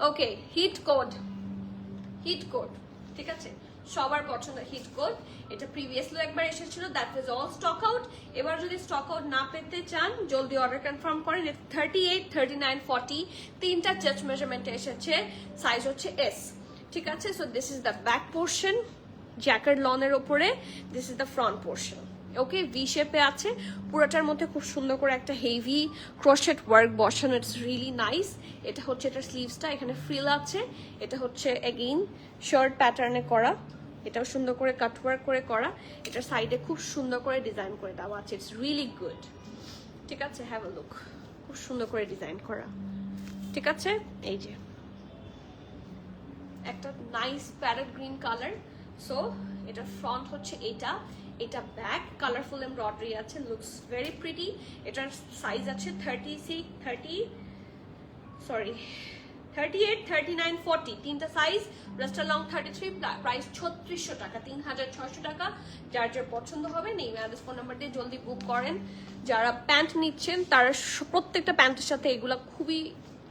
Speaker 1: ওকে হিট কোড, ঠিক আছে, সবার পছন্দের হিট কোড। এটা প্রিভিয়াসলি একবার এসেছিল, that was all stock out. এবার যদি স্টক আউট না পেতে চান জলদি অর্ডার কনফার্ম করেন। 38, 39, 40 তিনটা চেস্ট মেজারমেন্টে এসেছে, সাইজ হচ্ছে S, ঠিক আছে। So this is the back portion jacket লনের ওপরে, this is the front portion. Okay V শেপে আছে, পুরোটার মধ্যে খুব সুন্দর করে একটা হেভি ক্রোশেট ওয়ার্ক বসানো, ইটস রিয়েলি নাইস। এটা হচ্ছে এটার স্লিভসটা, এখানে ফ্রিল আছে। এটা হচ্ছে এগেইন শার্ট প্যাটার্নে করা, এটাও সুন্দর করে কাট ওয়ার্ক করে করা। এটার সাইডে খুব সুন্দর করে ডিজাইন করে দেওয়া আছে, ইটস রিয়েলি গুড, ঠিক আছে। হ্যাভ আ লুক, খুব সুন্দর করে ডিজাইন করা, ঠিক আছে। এই যে একটা nice parrot green colour. So এটার ফ্রন্ট হচ্ছে এটা ব্যাক কালারফুল এমব্রয়ডারি আছে, লুকস ভেরি প্রিটি। এটার সাইজ আছে 38, 39, 40 তিনটা সাইজ। ড্রেসটা লং 33, প্রাইস 3600 টাকা, 3600 টাকা। যার যার পছন্দ হবে নেই ম্যারেজ ফোন নাম্বার দিয়ে জলদি বুক করেন। যারা প্যান্ট নিচ্ছেন তারা প্রত্যেকটা প্যান্টের সাথে এগুলা খুবই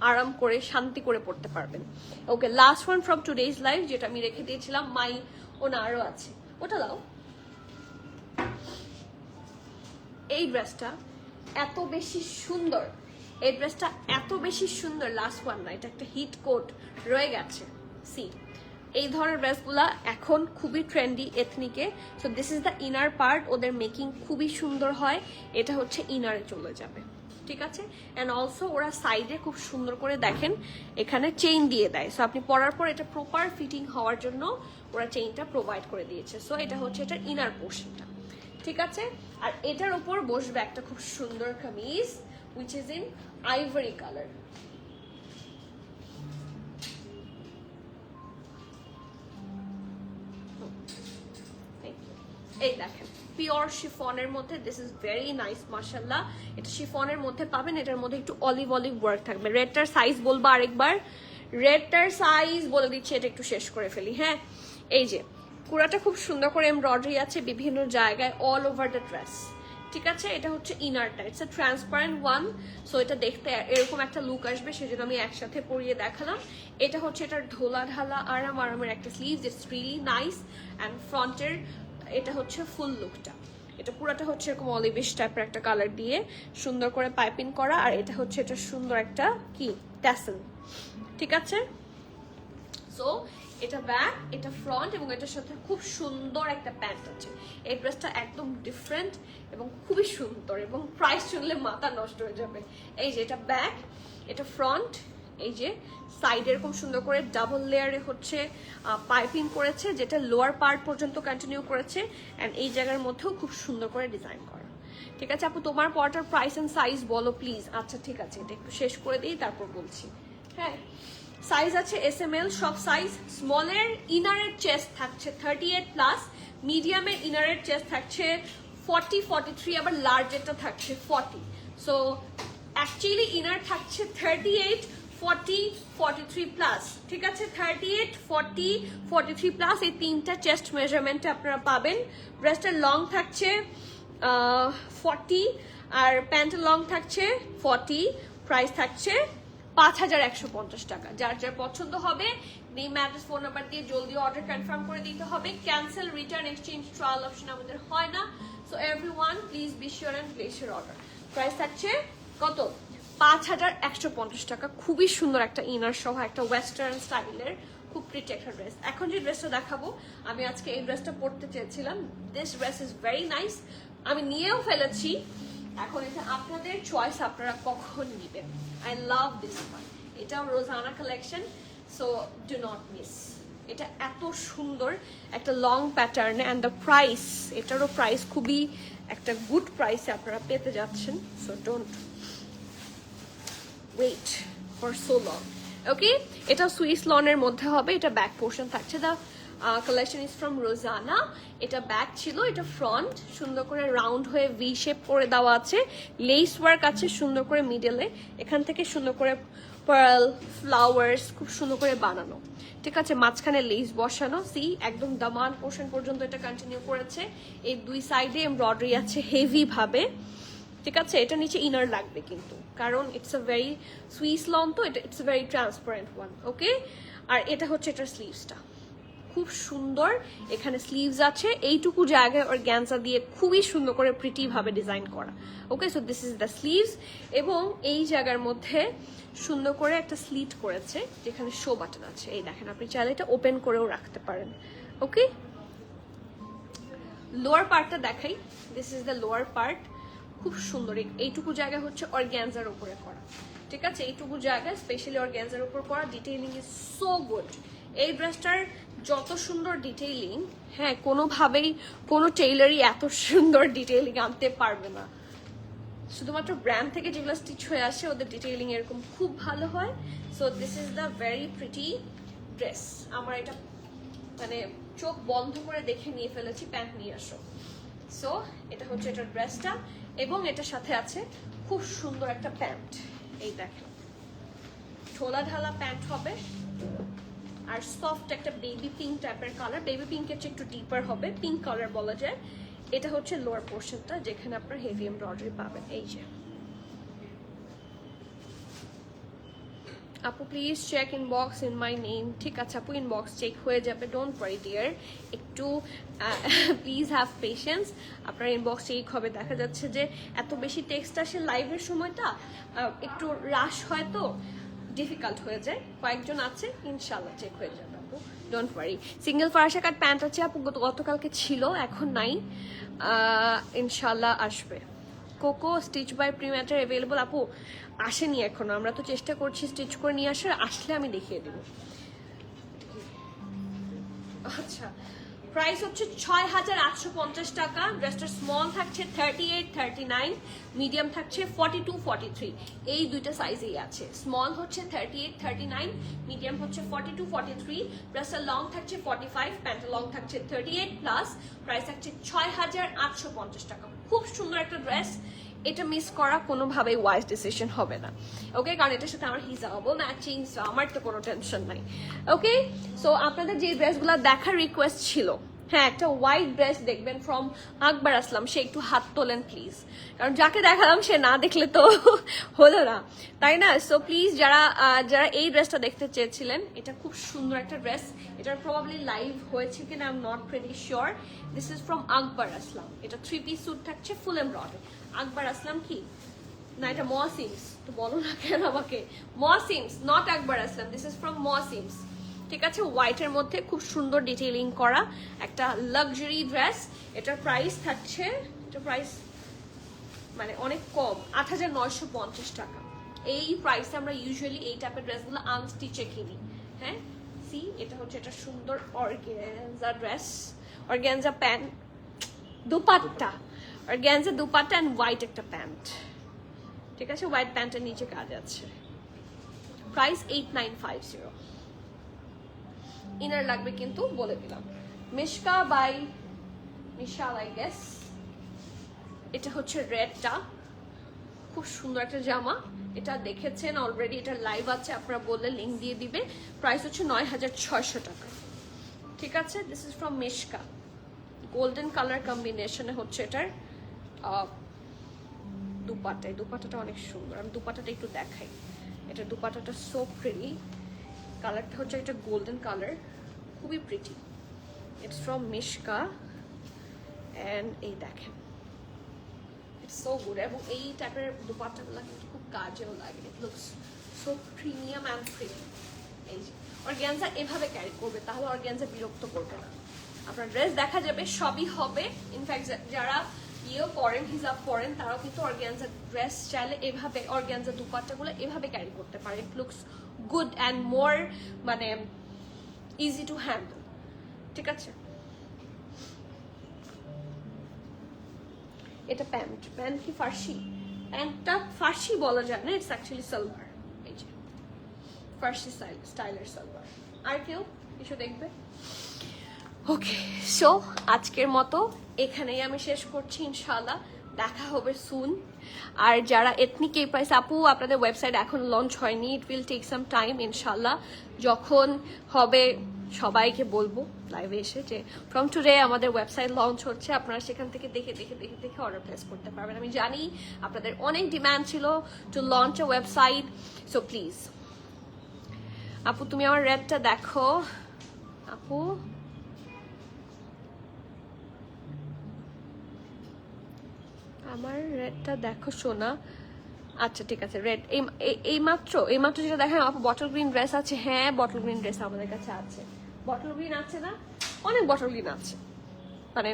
Speaker 1: আরাম করে শান্তি করে পড়তে পারবেন। Okay last one from today's live, যেটা আমি রেখে দিয়েছিলাম মাই ওনা আরো আছে, ওটা দাও। এই ড্রেসটা এত বেশি সুন্দর, এই ড্রেসটা এত বেশি সুন্দর, লাস্ট ওয়ান না, এটা একটা হিট কোট রয়ে গেছে। সি এই ধরনের ড্রেসগুলা এখন খুবই ট্রেন্ডি এথনিকে। So this is the inner part, ওদের মেকিং খুবই সুন্দর হয়। এটা হচ্ছে ইনারে চলে যাবে, ঠিক আছে। অ্যান্ড অলসো ওরা সাইডে খুব সুন্দর করে দেখেন এখানে চেইন দিয়ে দেয়। সো আপনি পরার পর এটা প্রপার ফিটিং হওয়ার জন্য ওরা চেইনটা প্রোভাইড করে দিয়েছে। সো এটা হচ্ছে এটার ইনার পোর্শনটা, ঠিক আছে। আর এটার উপর বসবে একটা খুব সুন্দর kameez which is in ivory color, এই দেখেন পিওর শিফনের মধ্যে, দিস ইজ ভেরি নাইস মাশাআল্লাহ। এটা শিফনের মধ্যে পাবেন, এটার মধ্যে একটু অলিভ অলিভ ওয়ার্ক থাকবে। রেডটার সাইজ বলবো আরেকবার, রেডটার সাইজ বলে দিচ্ছি, এটা একটু শেষ করে ফেলি। হ্যাঁ, এই যে পুরাটা খুব সুন্দর করে এমব্রয়ডারি আছে বিভিন্ন জায়গায় অল ওভার দ্য ড্রেস। ঠিক আছে, এটা হচ্ছে ইনারটা, it's a transparent one. So এটা দেখতে এরকম একটা লুক আসবে, সেজন্য আমি একসাথে পরিয়ে দেখালাম। এটা হচ্ছে এটার ঢোলা ঢালা আরামের একটা sleeves, it's really nice. And ফ্রন্টের এটা হচ্ছে ফুল লুকটা, এটা পুরাটা হচ্ছে এরকম অলিভিশ টাইপের একটা কালার দিয়ে সুন্দর করে পাইপিং করা। আর এটা হচ্ছে এটা সুন্দর একটা কি ট্যাসেল। ঠিক আছে, সো এটা ব্যাক, এটা ফ্রন্ট, এবং এটার সাথে খুব সুন্দর একটা প্যান্ট আছে। এই ড্রেসটা একদম ডিফারেন্ট এবং খুবই সুন্দর, এবং প্রাইস শুনলে মাথা নষ্ট হয়ে যাবে। এই যে এটা ব্যাক, এটা ফ্রন্ট, এই যে সাইড এরকম সুন্দর করে ডাবল লেয়ারে হচ্ছে পাইপিং করেছে, যেটা লোয়ার পার্ট পর্যন্ত কন্টিনিউ করেছে। অ্যান্ড এই জায়গার মধ্যেও খুব সুন্দর করে ডিজাইন করা। ঠিক আছে আপু, তোমার পরটার প্রাইস এন্ড সাইজ বলো প্লিজ। আচ্ছা ঠিক আছে, এটা একটু শেষ করে দিই তারপর বলছি। হ্যাঁ, সাইজ আছে SML সব সাইজ। স্মলের ইনারের চেস্ট থাকছে 38+, মিডিয়ামের ইনারের চেস্ট থাকছে 40-43, আবার লার্জেরটা থাকছে 40। সো অ্যাকচুয়ালি ইনার থাকছে 38-40-43+। ঠিক আছে, 38-40-43+, এই তিনটা চেস্ট মেজারমেন্টে আপনারা পাবেন। ড্রেসটার লং থাকছে 40, আর প্যান্টের লং থাকছে 40। প্রাইস থাকছে 5150 টাকা। যার যার পছন্দ হবে নেম, অ্যাড্রেস, ফোন নাম্বার দিয়ে জলদি অর্ডার কনফার্ম করে দিতে হবে। Cancel, return, exchange, trial option আমাদের হয় না। So everyone please be sure and place your order. Price থাকছে কত? 5150 টাকা। খুবই সুন্দর একটা ইনার সহ একটা ওয়েস্টার্ন স্টাইলের খুব প্রিটি একটা ড্রেস। এখন যে ড্রেসটা দেখাবো, আমি আজকে এই ড্রেসটা পরতে চেয়েছিলাম। This dress is very nice, আমি নিয়েও ফেলেছি। এখন এটা আপনাদের চয়েস, আপনারা কখন নেবেন। আই লাভ দিস ওয়ান, এটাও Rozana collection, so do not miss. এটা এত সুন্দর একটা লং প্যাটার্নে, অ্যান্ড দ্য প্রাইস, এটারও প্রাইস খুবই একটা গুড প্রাইসে আপনারা পেতে যাচ্ছেন। So don't wait for so long. Okay, এটা সুইস লনের মধ্যে হবে, এটা ব্যাক পোর্শন থাকছে। The collection is from Rozana. এটা ব্যাক ছিল, এটা ফ্রন্ট সুন্দর করে রাউন্ড হয়ে ভি শেপ করে দেওয়া আছে। লেস ওয়ার্ক আছে সুন্দর করে মিডলে, এখান থেকে সুন্দর করে পার্ল ফ্লাওয়ার্স খুব সুন্দর করে বানানো। ঠিক আছে, মাঝখানে লেস বসানো, সি একদম দামান পোর্শন পর্যন্ত এটা কন্টিনিউ করেছে। এই দুই সাইডে এমব্রয়ডারি আছে হেভি ভাবে। ঠিক আছে, এটা নিচে ইনার লাগবে কিন্তু, কারণ it's a very Swiss lawn, তো এটা it's a very transparent one. Okay, আর এটা হচ্ছে এটার স্লিভসটা খুব সুন্দর, এখানে স্লিভস আছে, এইটুকু জায়গায় অর্গানজা দিয়ে খুবই সুন্দর করে প্রিটি ভাবে ডিজাইন করা। Okay, so this is the sleeves, এবং এই জায়গার মধ্যে সুন্দর করে একটা স্লিট করেছে যেখানে শো বাটন আছে। এই দেখেন, আপনি চাইলে এটা ওপেন করেও রাখতে পারেন। ওকে, লোয়ার পার্টটা দেখাই। This is the lower part, খুব সুন্দর। এইটুকু জায়গা হচ্ছে অর্গানজার উপরে করা। ঠিক আছে, এইটুকু জায়গা স্পেশালি অর্গানজার উপর করা। Detailing is so good. এই ড্রেসটার যত সুন্দর ডিটেইলিং, হ্যাঁ, কোনোভাবেই কোনো টেইলারই এত সুন্দর ডিটেইলিং আনতে পারবে না। শুধুমাত্র ব্র্যান্ড থেকে যেগুলো স্টিচ হয়ে আসে, ওদের ডিটেইলিং এরকম খুব ভালো হয়। So this is the very pretty dress. আমার এটা মানে চোখ বন্ধ করে দেখে নিয়ে ফেলেছি। প্যান্ট নিয়ে আসো। সো এটা হচ্ছে এটার ড্রেসটা, এবং এটার সাথে আছে খুব সুন্দর একটা প্যান্ট। এই দেখেন, ঢোলা ঢালা প্যান্ট হবে, আর সফট একটা বেবি পিঙ্ক টাইপের কালার। বেবি পিঙ্কের চেয়ে একটু ডিপার হবে, পিঙ্ক কালার বলা যায়। এটা হচ্ছে লোয়ার পোর্শনটা, যেখানে আপনার হেভি এমব্রয়ডারি পাবেন। এই যে আপু please check inbox in my name. ঠিক আছে আপু, ইনবক্স চেক হয়ে যাবে, ডোন্ট ওয়ারি ডিয়ার। একটু প্লিজ হ্যাভ পেশেন্স, আপনার ইনবক্স চেক হবে। দেখা যাচ্ছে যে এত বেশি টেক্সট আসে লাইভের সময়টা, একটু রাশ হয়, তো ডিফিকাল্ট হয়ে যায়। কয়েকজন আছে, ইনশাল্লাহ চেক হয়ে যাবে আপু, ডোন্ট ওয়ারি। সিঙ্গেল ফারাশা কাট প্যান্ট আছে আপু, গতকালকে ছিল, এখন নাই, ইনশাল্লাহ আসবে। কোকো স্টিচ বাই প্রিম্যাটার অ্যাভেলেবল আপু, আসেনি এখনো, আমরা তো চেষ্টা করছি স্টিচ করে নিয়ে আসার, আসলে আমি দেখিয়ে দেব। আচ্ছা প্রাইস হচ্ছে 6,850 টাকা। ড্রেসটা স্মল থাকছে 38, 39, মিডিয়াম থাকছে 42, 43, এই দুইটা সাইজেই আছে। স্মল হচ্ছে 38, 39, মিডিয়াম হচ্ছে 42, 43, ড্রেসটা লং থাকছে 45, প্যান্টটা লং থাকছে 38 প্লাস। প্রাইস থাকছে 6,850 টাকা। খুব সুন্দর একটা ড্রেস, এটা মিস করা কোনোভাবেই ওয়াইজ ডিসিশন হবে না, ওকে? কারণ এটার সাথে আমার হিজাবও ম্যাচিং, সো আমার তো কোনো টেনশন নাই, ওকে? সো আপনাদের যে ড্রেসগুলো দেখার রিকোয়েস্ট ছিল, হ্যাঁ একটা হোয়াইট ড্রেস দেখবেন ফ্রম আকবর আসলাম, সে একটু হাত তোলেন প্লিজ, কারণ যাকে দেখালাম সে না দেখলে তো হলো না, তাই না? সো প্লিজ যারা যারা এই ড্রেসটা দেখতে চেয়েছিলেন, এটা খুব সুন্দর একটা ড্রেস। এটার প্রবাবলি লাইভ হয়েছে কিনা I am not pretty sure. This is from Akbar Aslam. এটা 3 পিস স্যুট থাকছে ফুল এমব্রয়ডারি। আকবর আসলাম কি না, এটা মসিমস, তো বলো না কেন আমাকে, মসিমস not Akbar Aslam, this is from মসিমস, ঠিক আছে? হোয়াইটের মধ্যে খুব সুন্দর ডিটেইলিং করা একটা লাক্সারি ড্রেস। এটার প্রাইস থাকছে, এটার প্রাইস মানে অনেক কম, 8,950 টাকা। এই প্রাইসে আমরা ইউজুয়ালি এই টাইপের ড্রেসগুলো আনস্টিচে কিনি, হ্যাঁ? সি, এটা হচ্ছে একটা সুন্দর organza dress, organza pant, dupatta, organza dupatta and white একটা প্যান্ট, ঠিক আছে? হোয়াইট প্যান্টের নিচে কাজ আছে। প্রাইস 8,950। ইনার লাগবে কিন্তু বলে দিলাম, মিশকা বাই মিশাল আই গেস। এটা হচ্ছে রেডটা, খুব সুন্দর একটা জামা, এটা দেখেছেন অলরেডি, এটা লাইভ আছে, আপনারা বললে লিঙ্ক দিয়ে দিবে। প্রাইস হচ্ছে 9,600 টাকা, ঠিক আছে? This is from Mishka, golden colour কম্বিনেশনে হচ্ছে এটার দুপাট্টা। দুপাট্টাটা অনেক সুন্দর, আমি দুপাট্টাটা একটু দেখাই। এটা দুপাট্টাটা সো প্রিটি, কালারটা হচ্ছে একটা গোল্ডেন কালার, খুবই pretty. It's from Mishka and এই দেখেন, ইটস সো গুড। এবং এই টাইপের দুপাট্টাগুলো কিন্তু খুব কাজেও লাগে, it looks so premium and pretty. এই যে অর্গানজা এভাবে ক্যারি করবে, তাহলে অর্গানজা বিরক্ত করবে না। আপনার ড্রেস দেখা যাবে, সবই হবে। ইনফ্যাক্ট যারা ইয়েও পরেন, হিজাব পরেন, তারাও কিন্তু অর্গানজা ড্রেস চাইলে এভাবে, অর্গানজা দুপাট্টাগুলো এভাবে ক্যারি করতে পারে। It looks good and more মানে ইজি টু হ্যান্ডেল, ঠিক আছে? এটা প্যান্ট, প্যান্ট কি ফার্সি? প্যান্টটা ফার্সি বলা যায় না, ইটস অ্যাকচুয়ালি সালোয়ার। এই যে ফার্সি স্টাইলের সালোয়ার। আর কেউ কিছু দেখবে? ওকে, সো আজকের মতো এখানেই আমি শেষ করছি, ইনশাআল্লাহ দেখা হবে সুন। আর যারা এথনিক এই প্রাইস, আপু আপনাদের ওয়েবসাইট এখন লঞ্চ হয়নি, it will take some time, ইনশাআল্লাহ যখন হবে সবাইকে বলবো লাইভে এসে যে ফ্রম টুডে আমাদের ওয়েবসাইট লঞ্চ হচ্ছে, আপনারা সেখান থেকে দেখে দেখে দেখে দেখে অর্ডার প্লেস করতে পারবেন। আমি জানি আপনাদের অনেক ডিমান্ড ছিল to launch a website, so please. আপু তুমি আমার রেডটা দেখো, আপু আমার রেডটা দেখো সোনা। আচ্ছা ঠিক আছে, রেড এই মাত্র যেটা দেখেন আপু, বটল গ্রিন ড্রেস আছে। হ্যাঁ বটল গ্রিন ড্রেস আমাদের কাছে আছে, বটল গ্রিন আছে না, অনেক বটল গ্রিন আছে, মানে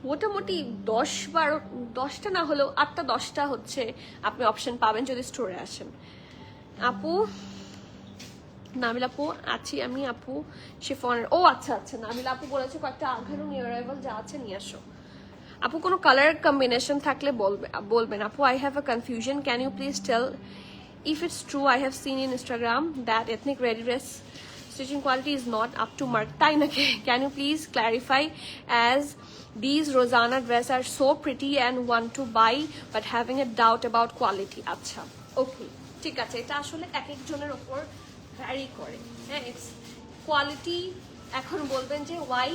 Speaker 1: মোটামুটি 10-12টা না হলেও 8-10টা হচ্ছে আপনি অপশন পাবেন যদি স্টোরে আসেন। আপু নামিল আপু আছি আমি, আপু শিফনের, ও আচ্ছা আচ্ছা, নামিল আপু বলেছে কয়েকটা আঘারু নিউ অ্যারাইভাল যা আছে নিয়ে আসো। আপু কোনো কালার কম্বিনেশন থাকলে বলবেন আপু। I have a confusion, can you please tell if it's true? I have seen in Instagram that ethnic ready dress stitching quality is not up to mark. তাই নাকি? Can you please clarify, as these Rosanna dress are so pretty and want to buy but having a doubt about quality. আচ্ছা ওকে ঠিক আছে, এটা আসলে এক একজনের ওপর ভ্যারি করে, হ্যাঁ ইটস কোয়ালিটি। এখন বলবেন যে why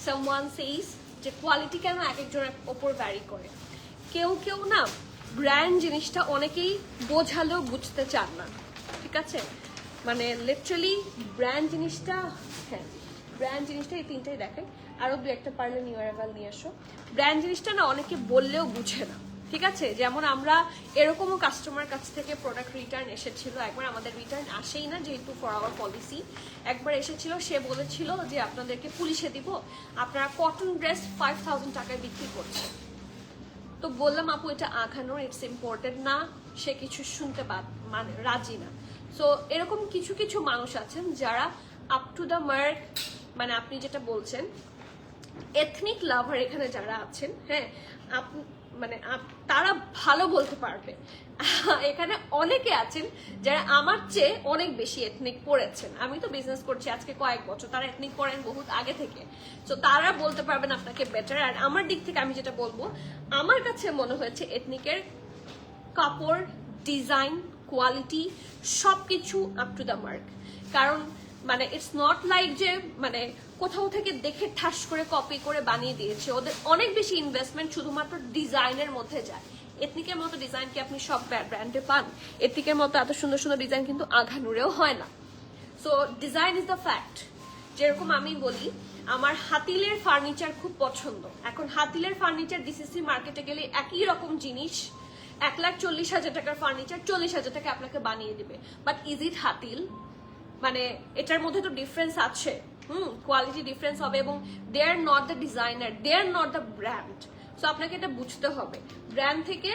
Speaker 1: someone says যে কোয়ালিটি কেন এক একজনের ওপর ভ্যারি করে। কেউ না ব্র্যান্ড জিনিসটা অনেকেই বোঝালেও বুঝতে চান না, ঠিক আছে? মানে লিটারালি ব্র্যান্ড জিনিসটা, হ্যাঁ ব্র্যান্ড জিনিসটা এই তিনটাই দেখায়, আরো দু একটা পারলে নিউ অ্যারাইভাল নিয়ে আসো। ব্র্যান্ড জিনিসটা না অনেকে বললেও বুঝে না, ঠিক আছে? যেমন আমরা এরকমও কাস্টমার কাছ থেকে প্রোডাক্ট রিটার্ন এসেছিল, একবার আমাদের রিটার্ন আসেই না যেহেতু ফর আওয়ার পলিসি, একবার এসেছিল, সে বলেছিল যে আপনাদেরকে পুলিশে দিব, আপনারা কটন ড্রেস 5,000 টাকায় বিক্রি করছে। তো বললাম আপু এটা আঁকানোর, ইটস ইম্পর্টেন্ট না, সে কিছু শুনতে মানে রাজি না। সো এরকম কিছু মানুষ আছেন যারা আপ টু দ্য মার্ক, মানে আপনি যেটা বলছেন এথনিক লাভার এখানে যারা আছেন, হ্যাঁ, মানে তারা ভালো বলতে পারবে। এখানে অনেকে আছেন যারা আমার চেয়ে অনেক বেশি এথনিক পড়েছেন। আমি তো বিজনেস করছি আজকে কয়েক বছর, তারা এথনিক পড়েন বহুত আগে থেকে, তো তারা বলতে পারবেন আপনাকে বেটার। আর আমার দিক থেকে আমি যেটা বলবো, আমার কাছে মনে হয়েছে এথনিকের কাপড়, ডিজাইন, কোয়ালিটি সবকিছু আপ টু দ্য মার্ক। কারণ মানে ইটস নট লাইক যে মানে কোথাও থেকে দেখে ঠাস করে কপি করে বানিয়ে দিয়েছে। ওদের অনেক বেশি ইনভেস্টমেন্ট শুধুমাত্র ডিজাইনের মধ্যে যায়। এথনিকের মতো ডিজাইন কি আপনি সব ব্র্যান্ডে পান? এথনিকের মতো এত সুন্দর সুন্দর ডিজাইন কিন্তু আঘানুরেও হয় না। So design is the fact. যেরকম আমি বলি, আমার হাতিলের ফার্নিচার খুব পছন্দ। এখন হাতিলের ফার্নিচার ডিসিসি মার্কেটে গেলে একই রকম জিনিস 1,40,000 টাকার ফার্নিচার 40,000 টাকা আপনাকে বানিয়ে দিবে। But is it Hatil? মানে এটার মধ্যে তো ডিফারেন্স আছে, কোয়ালিটি ডিফারেন্স হবে, এবং they are not the designer, they are not the brand. So আপনাকে এটা বুঝতে হবে। ব্র্যান্ড থেকে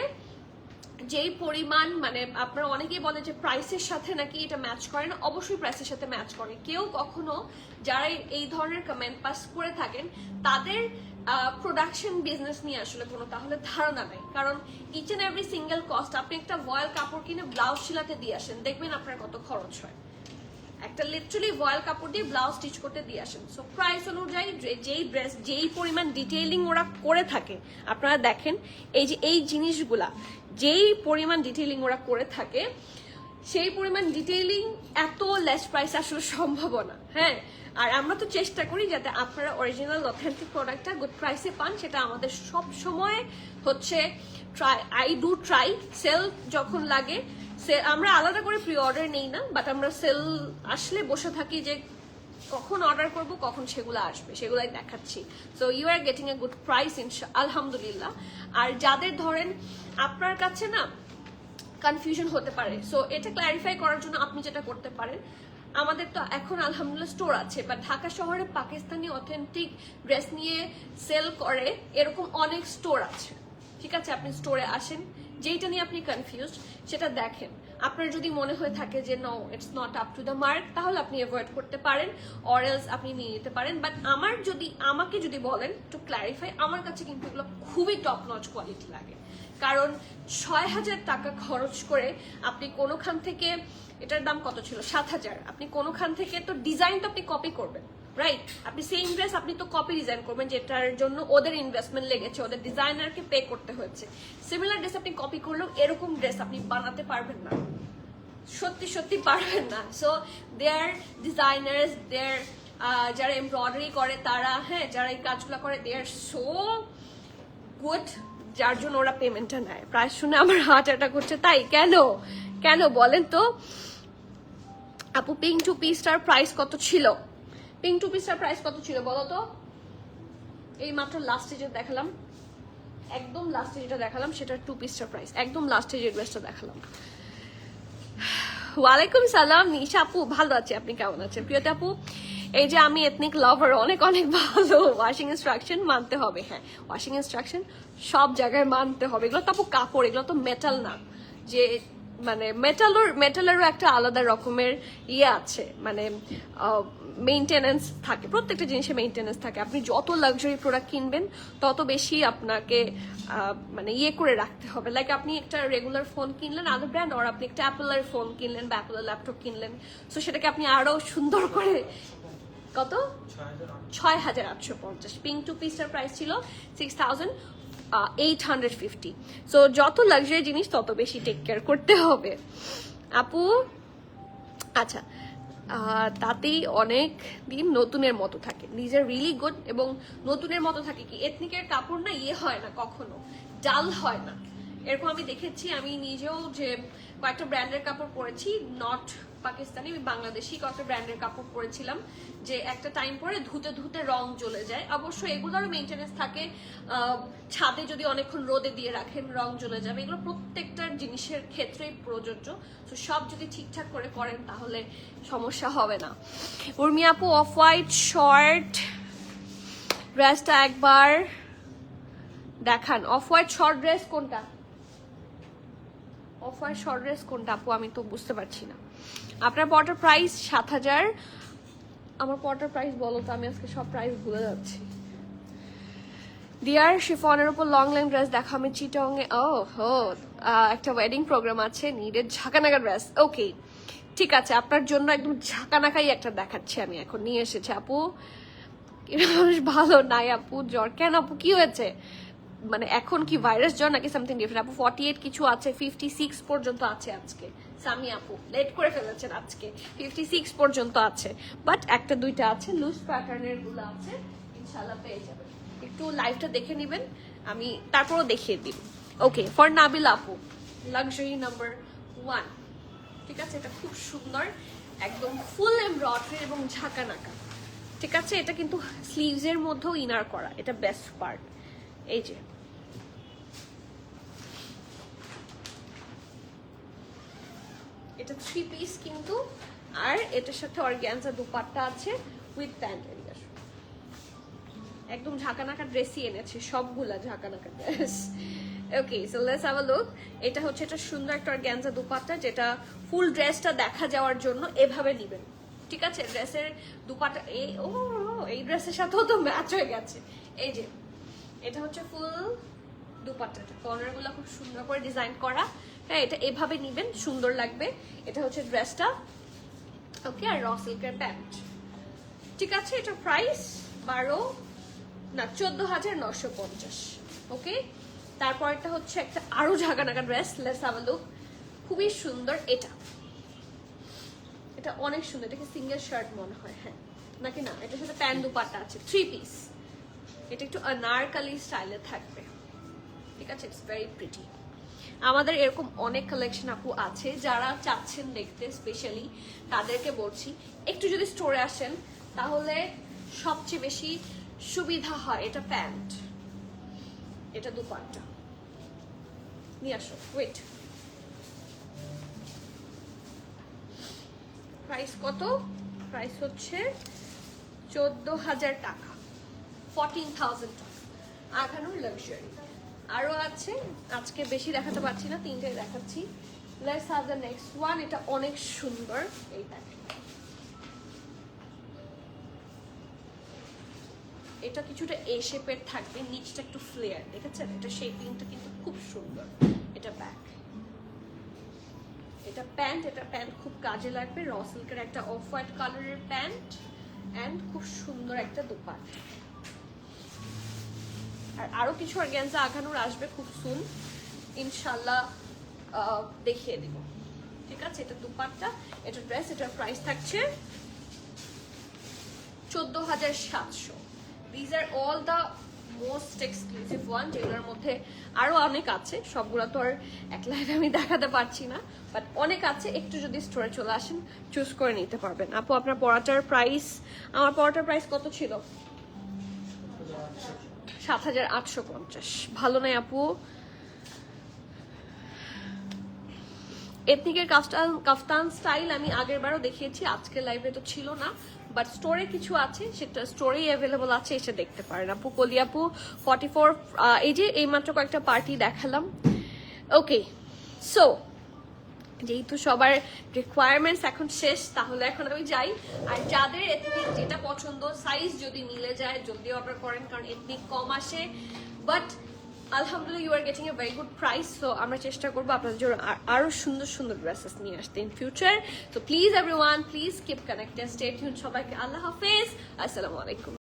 Speaker 1: যেই পরিমাণ, মানে আপনারা অনেকেই বলে যে প্রাইসের সাথে নাকি এটা ম্যাচ করে না, অবশ্যই প্রাইসের সাথে ম্যাচ করে। কেউ কখনো যারা এই ধরনের কমেন্ট পাস করে থাকেন তাদের প্রোডাকশন বিজনেস নিয়ে আসলে কোনো তাহলে ধারণা নাই। কারণ each and every single cost, আপনি একটা ভয়েল কাপড় কিনে ব্লাউজ সিলাতে দিয়ে আসেন, দেখবেন আপনার কত খরচ হয়। একটা লিটারালি ভয়েল কাপড় দিয়ে ব্লাউজ স্টিচ করতে দিয়ে আসেন। সো প্রাইস অনুযায়ী যেই ড্রেস যেই পরিমাণ ডিটেইলিং ওরা করে থাকে, আপনারা দেখেন এই যে এই জিনিসগুলা যেই পরিমাণ ডিটেইলিং ওরা করে থাকে, সেই পরিমাণ ডিটেইলিং এত লেস প্রাইস আসলে সম্ভব না। হ্যাঁ, আর আমরা তো চেষ্টা করি যাতে আপনারা অরিজিনাল অথেন্টিক প্রোডাক্টটা গুড প্রাইসে পান। সেটা আমাদের সব সময় হচ্ছে আই ডু ট্রাই। সেল যখন লাগে, আমরা আলাদা করে প্রি অর্ডার নেই না, বাট আমরা সেল আসলে বসে থাকি যে কখন অর্ডার করব, কখন সেগুলো আসবে, সেগুলাই দেখাচ্ছি। So you are getting a good price আলহামদুলিল্লাহ। আর যাদের ধরেন আপনার কাছে না কনফিউশন হতে পারে, সো এটা ক্ল্যারিফাই করার জন্য আপনি যেটা করতে পারেন, আমাদের তো এখন আলহামদুলিল্লাহ স্টোর আছে, বা ঢাকা শহরে পাকিস্তানি অথেন্টিক ড্রেস নিয়ে সেল করে এরকম অনেক স্টোর আছে। ঠিক আছে, আপনি স্টোরে আসেন, যেইটা নিয়ে আপনি কনফিউজড সেটা দেখেন। আপনার যদি মনে হয়ে থাকে যে no it's not up to the mark, তাহলে আপনি অ্যাভয়েড করতে পারেন, অর এলস আপনি নিয়ে নিতে পারেন। বাট আমাকে যদি বলেন টু ক্ল্যারিফাই, আমার কাছে কিন্তু এগুলো খুবই টপ নচ কোয়ালিটি লাগে। কারণ 6,000 টাকা খরচ করে আপনি কোনোখান থেকে, এটার দাম কত ছিল 7,000, আপনি কোনোখান থেকে তো ডিজাইন তো আপনি কপি করবেন, রাইট? আপনি সেম ড্রেস আপনি তো কপি ডিজাইন করবেন, যেটার জন্য ওদের ইনভেস্টমেন্ট লেগেছে, ওদের ডিজাইনারকে পে করতে হয়েছে। সিমিলার ড্রেস আপনি কপি করলেও এরকম ড্রেস আপনি বানাতে পারবেন না, সত্যি সত্যি পারবেন না। সো দেয়ার ডিজাইনার্স, দেয়ার যারা এমব্রয়ডারি করে তারা, হ্যাঁ, যারা এই কাজগুলো করে, দে আর সো গুড, যার জন্য ওরা পেমেন্টটা নেয়। প্রাইস শুনে আমার হার্ট অ্যাটাক করছে। তাই কেন কেন বলেন তো আপু? পিঙ্ক টু পিসটার প্রাইস কত ছিল? পিঙ্ক টু পিসটার প্রাইস কত ছিল বলো তো? এই মাত্র লাস্টে যে দেখালাম, একদম লাস্টে যেটা দেখালাম সেটার 2 পিসটার প্রাইস, একদম লাস্টে যে ড্রেসটা দেখালাম। ওয়ালাইকুম সালাম নিশা আপু, ভালো আছি, আপনি কেমন আছেন? প্রিয়তা আপু, এই যে আমি এথনিক লাভার, অনেক অনেক ভালো। ওয়াশিং ইনস্ট্রাকশন মানতে হবে, হ্যাঁ, ওয়াশিং ইনস্ট্রাকশন সব জায়গায় মানতে হবে। এগুলো তো আপু কাপড়, এগুলো তো মেটাল না, যে মানে মেটালেরও একটা আলাদা রকমের ইয়ে আছে, মানে মেইনটেনেন্স থাকে, প্রত্যেকটা জিনিসে মেইনটেনেন্স থাকে। আপনি যত লাক্সারি প্রোডাক্ট কিনবেন তত বেশি আপনাকে মানে ইয়ে করে রাখতে হবে। লাইক আপনি একটা রেগুলার ফোন কিনলেন আদার ব্র্যান্ড, আর আপনি একটা অ্যাপেলের ফোন কিনলেন বা অ্যাপেলের ল্যাপটপ কিনলেন, সো সেটাকে আপনি আরো সুন্দর করে, কত 6,850। পিঙ্ক টু পিসটার প্রাইস ছিল 6,850। সো যত লাক্সারি জিনিস তত বেশি টেক কেয়ার করতে হবে আপু। আচ্ছা, তাতেই অনেক দিন নতুনের মতো থাকে, নিজের রিলি গুড। এবং নতুনের মতো থাকে কি, এথনিকের কাপড় না ইয়ে হয় না, কখনো জাল হয় না। এরকম আমি দেখেছি, আমি নিজেও যে কয়েকটা ব্র্যান্ডের কাপড় পরেছি, নট পাকিস্তানি, আমি বাংলাদেশি কয়েকটা ব্র্যান্ডের কাপড় পরেছিলাম, যে একটা টাইম পরে ধুতে ধুতে রং জ্বলে যায়। অবশ্য এগুলোরও মেনটেনেন্স থাকে, ছাদে যদি অনেকক্ষণ রোদে দিয়ে রাখেন রং জ্বলে যাবে। এগুলো প্রত্যেকটা জিনিসের ক্ষেত্রেই প্রযোজ্য। তো সব যদি ঠিকঠাক করে করেন তাহলে সমস্যা হবে না। উর্মি আপু, অফ হোয়াইট শর্ট ড্রেসটা একবার দেখান। অফ হোয়াইট শর্ট ড্রেস কোনটা? অফ হোয়াইট শর্ট ড্রেস কোনটা আপু? আমি তো বুঝতে পারছি না। আপনার পটার প্রাইস 7,000। আমার পটার প্রাইস বলো তো, আমি আজকে সব প্রাইস ভুলে যাচ্ছি। ডিয়ার শিফনের উপর লং লেন ড্রেস দেখো আমি চিটং এ একটা ওয়েডিং প্রোগ্রাম আছে, নিডেড ঝাঁকানাকা ড্রেস। ওকে ঠিক আছে, আপনার জন্য একদম ঝাঁকানাকাই একটা দেখাচ্ছি আমি এখন, নিয়ে এসেছি আপু। মানুষ ভালো নাই আপু, জ্বর কেন আপু, কি হয়েছে? মানে এখন কি ভাইরাস জ্বর নাকি সামথিং ডিফারেন্ট? আপু 48 কিছু আছে, 56 পর্যন্ত আছে আজকে। সামি আপু লেট করে ফেলেছেন, আজকে 56 পর্যন্ত আছে, বাট একটা দুইটা আছে, লুজ প্যাটার্নের গুলো আছে, ইনশাআল্লাহ পেয়ে যাবেন। একটু লাইভটা দেখে নেবেন, আমি তারপরও দেখিয়ে দিব। ওকে, ফর নাবিল আপু, লাক্সারি নাম্বার 1। ঠিক আছে, এটা খুব সুন্দর, একদম ফুল এমব্রয়ডারি এবং ঝাঁকানাকা। ঠিক আছে, এটা কিন্তু স্লিভস এর মধ্যেও ইনার করা, এটা বেস্ট পার্ট। এই যে এটা 3 পিস কিন্তু, আর এটার সাথে অর্গানজা দুপাট্টা আছে উইথ প্যান্ট। একদম ঝাঁকানাকা ড্রেসই এনেছে, সবগুলা ঝাঁকানাকা dress. Okay, so let's have a look. এটা হচ্ছে একটা সুন্দর একটা অর্গানজা দুপাট্টা, যেটা ফুল ড্রেসটা দেখা যাওয়ার জন্য এভাবে নেবেন। ঠিক আছে, ড্রেসের দুপাট্টা এই ড্রেসের সাথেও তো ম্যাচ হয়ে গেছে। এই যে এটা হচ্ছে ফুল দুপাট্টাটা, কর্নার গুলো খুব সুন্দর করে ডিজাইন করা। হ্যাঁ, এটা এভাবে নিবেন, সুন্দর লাগবে। এটা হচ্ছে ড্রেসটা। ওকে, আর র সিল্কের প্যান্ট। ঠিক আছে, এটা প্রাইস 14,950। ওকে, তারপরটা হচ্ছে একটা আরো ঝাঁকানাকা dress, let's have a look. খুবই সুন্দর এটা, এটা অনেক সুন্দর। এটাকে সিঙ্গেল শার্ট মনে হয়, হ্যাঁ নাকি না? এটার সাথে প্যান্ট দুপাট্টা আছে, 3 পিস। এটা একটু আনারকলি স্টাইলে থাকবে। ঠিক আছে, ইটস ভেরি প্রিটি। আমাদের এরকম অনেক কালেকশন আপু আছে, যারা চাচ্ছেন দেখতে, স্পেশালি তাদেরকে বলছি একটু যদি স্টোরে আসেন তাহলে সবচেয়ে বেশি সুবিধা হয়। এটা প্যান্ট, এটা দুপাট্টা, নিয়ে আসো। ওয়েট, প্রাইস কত? প্রাইস হচ্ছে 14,000 টাকা, 14,000 টাকা। আঘানুর লাক্সারি আরো আছে, আজকে বেশি দেখাতে পারছি না, 3টে দেখাচ্ছি। Let's have the next one. এটা অনেক সুন্দর, এই প্যাটার্নটা। এটা কিছুটা এ শেপের থাকবে, নিচটা একটু ফ্লেয়ার, দেখেছেন? এটা শেপিংটা কিন্তু খুব সুন্দর। এটা ব্যাক, এটা প্যান্ট। এটা প্যান্ট খুব কাজে লাগবে, র সিল্কের একটা অফ হোয়াইট কালারের প্যান্ট এন্ড খুব সুন্দর একটা দুপাট্টা। আর আরো কিছু অর্গানজা আঘানুর আসবে খুব সুন, ইনশাল্লাহ দেখিয়ে দিব। ঠিক আছে, এটা দুপাট্টা, এটা ড্রেস। এটার প্রাইস থাকছে 14,700। These are all the most exclusive one, যেগুলোর মধ্যে আরো অনেক আছে, সবগুলো তো আর এক লাইভে আমি দেখাতে পারছি না, বাট অনেক আছে। একটু যদি স্টোরে চলে আসেন চুজ করে নিতে পারবেন। আপু আপনার পড়াটার প্রাইস, আমার পড়াটার প্রাইস কত ছিল? 7,850। ভালো নাই আপু? এথনিকের কাফতান স্টাইল আমি আগের বারও দেখিয়েছি, আজকে লাইভে তো ছিল না, বাট স্টোরে কিছু আছে, সেটা স্টোরেই অ্যাভেলেবল আছে, এসে দেখতে পারেন। আপু কলি আপু 44, এই যে এইমাত্র কয়েকটা পার্টি দেখালাম। ওকে, সো যেহেতু সবার রিকোয়ারমেন্টস এখন শেষ, তাহলে এখন আমি যাই। আর যাদের এথনিক যেটা পছন্দ, সাইজ যদি মিলে যায় জলদি অর্ডার করেন, কারণ এথনিক কম আসে, বাট আলহামদুলিল্লাহ you are getting a very good price. So আমরা চেষ্টা করবো আপনাদের জন্য আরো সুন্দর সুন্দর ড্রেসেস নিয়ে আসতে in future. So please everyone, please keep connected, stay tune. সবাইকে আল্লাহ হাফেজ, আসসালামু আলাইকুম।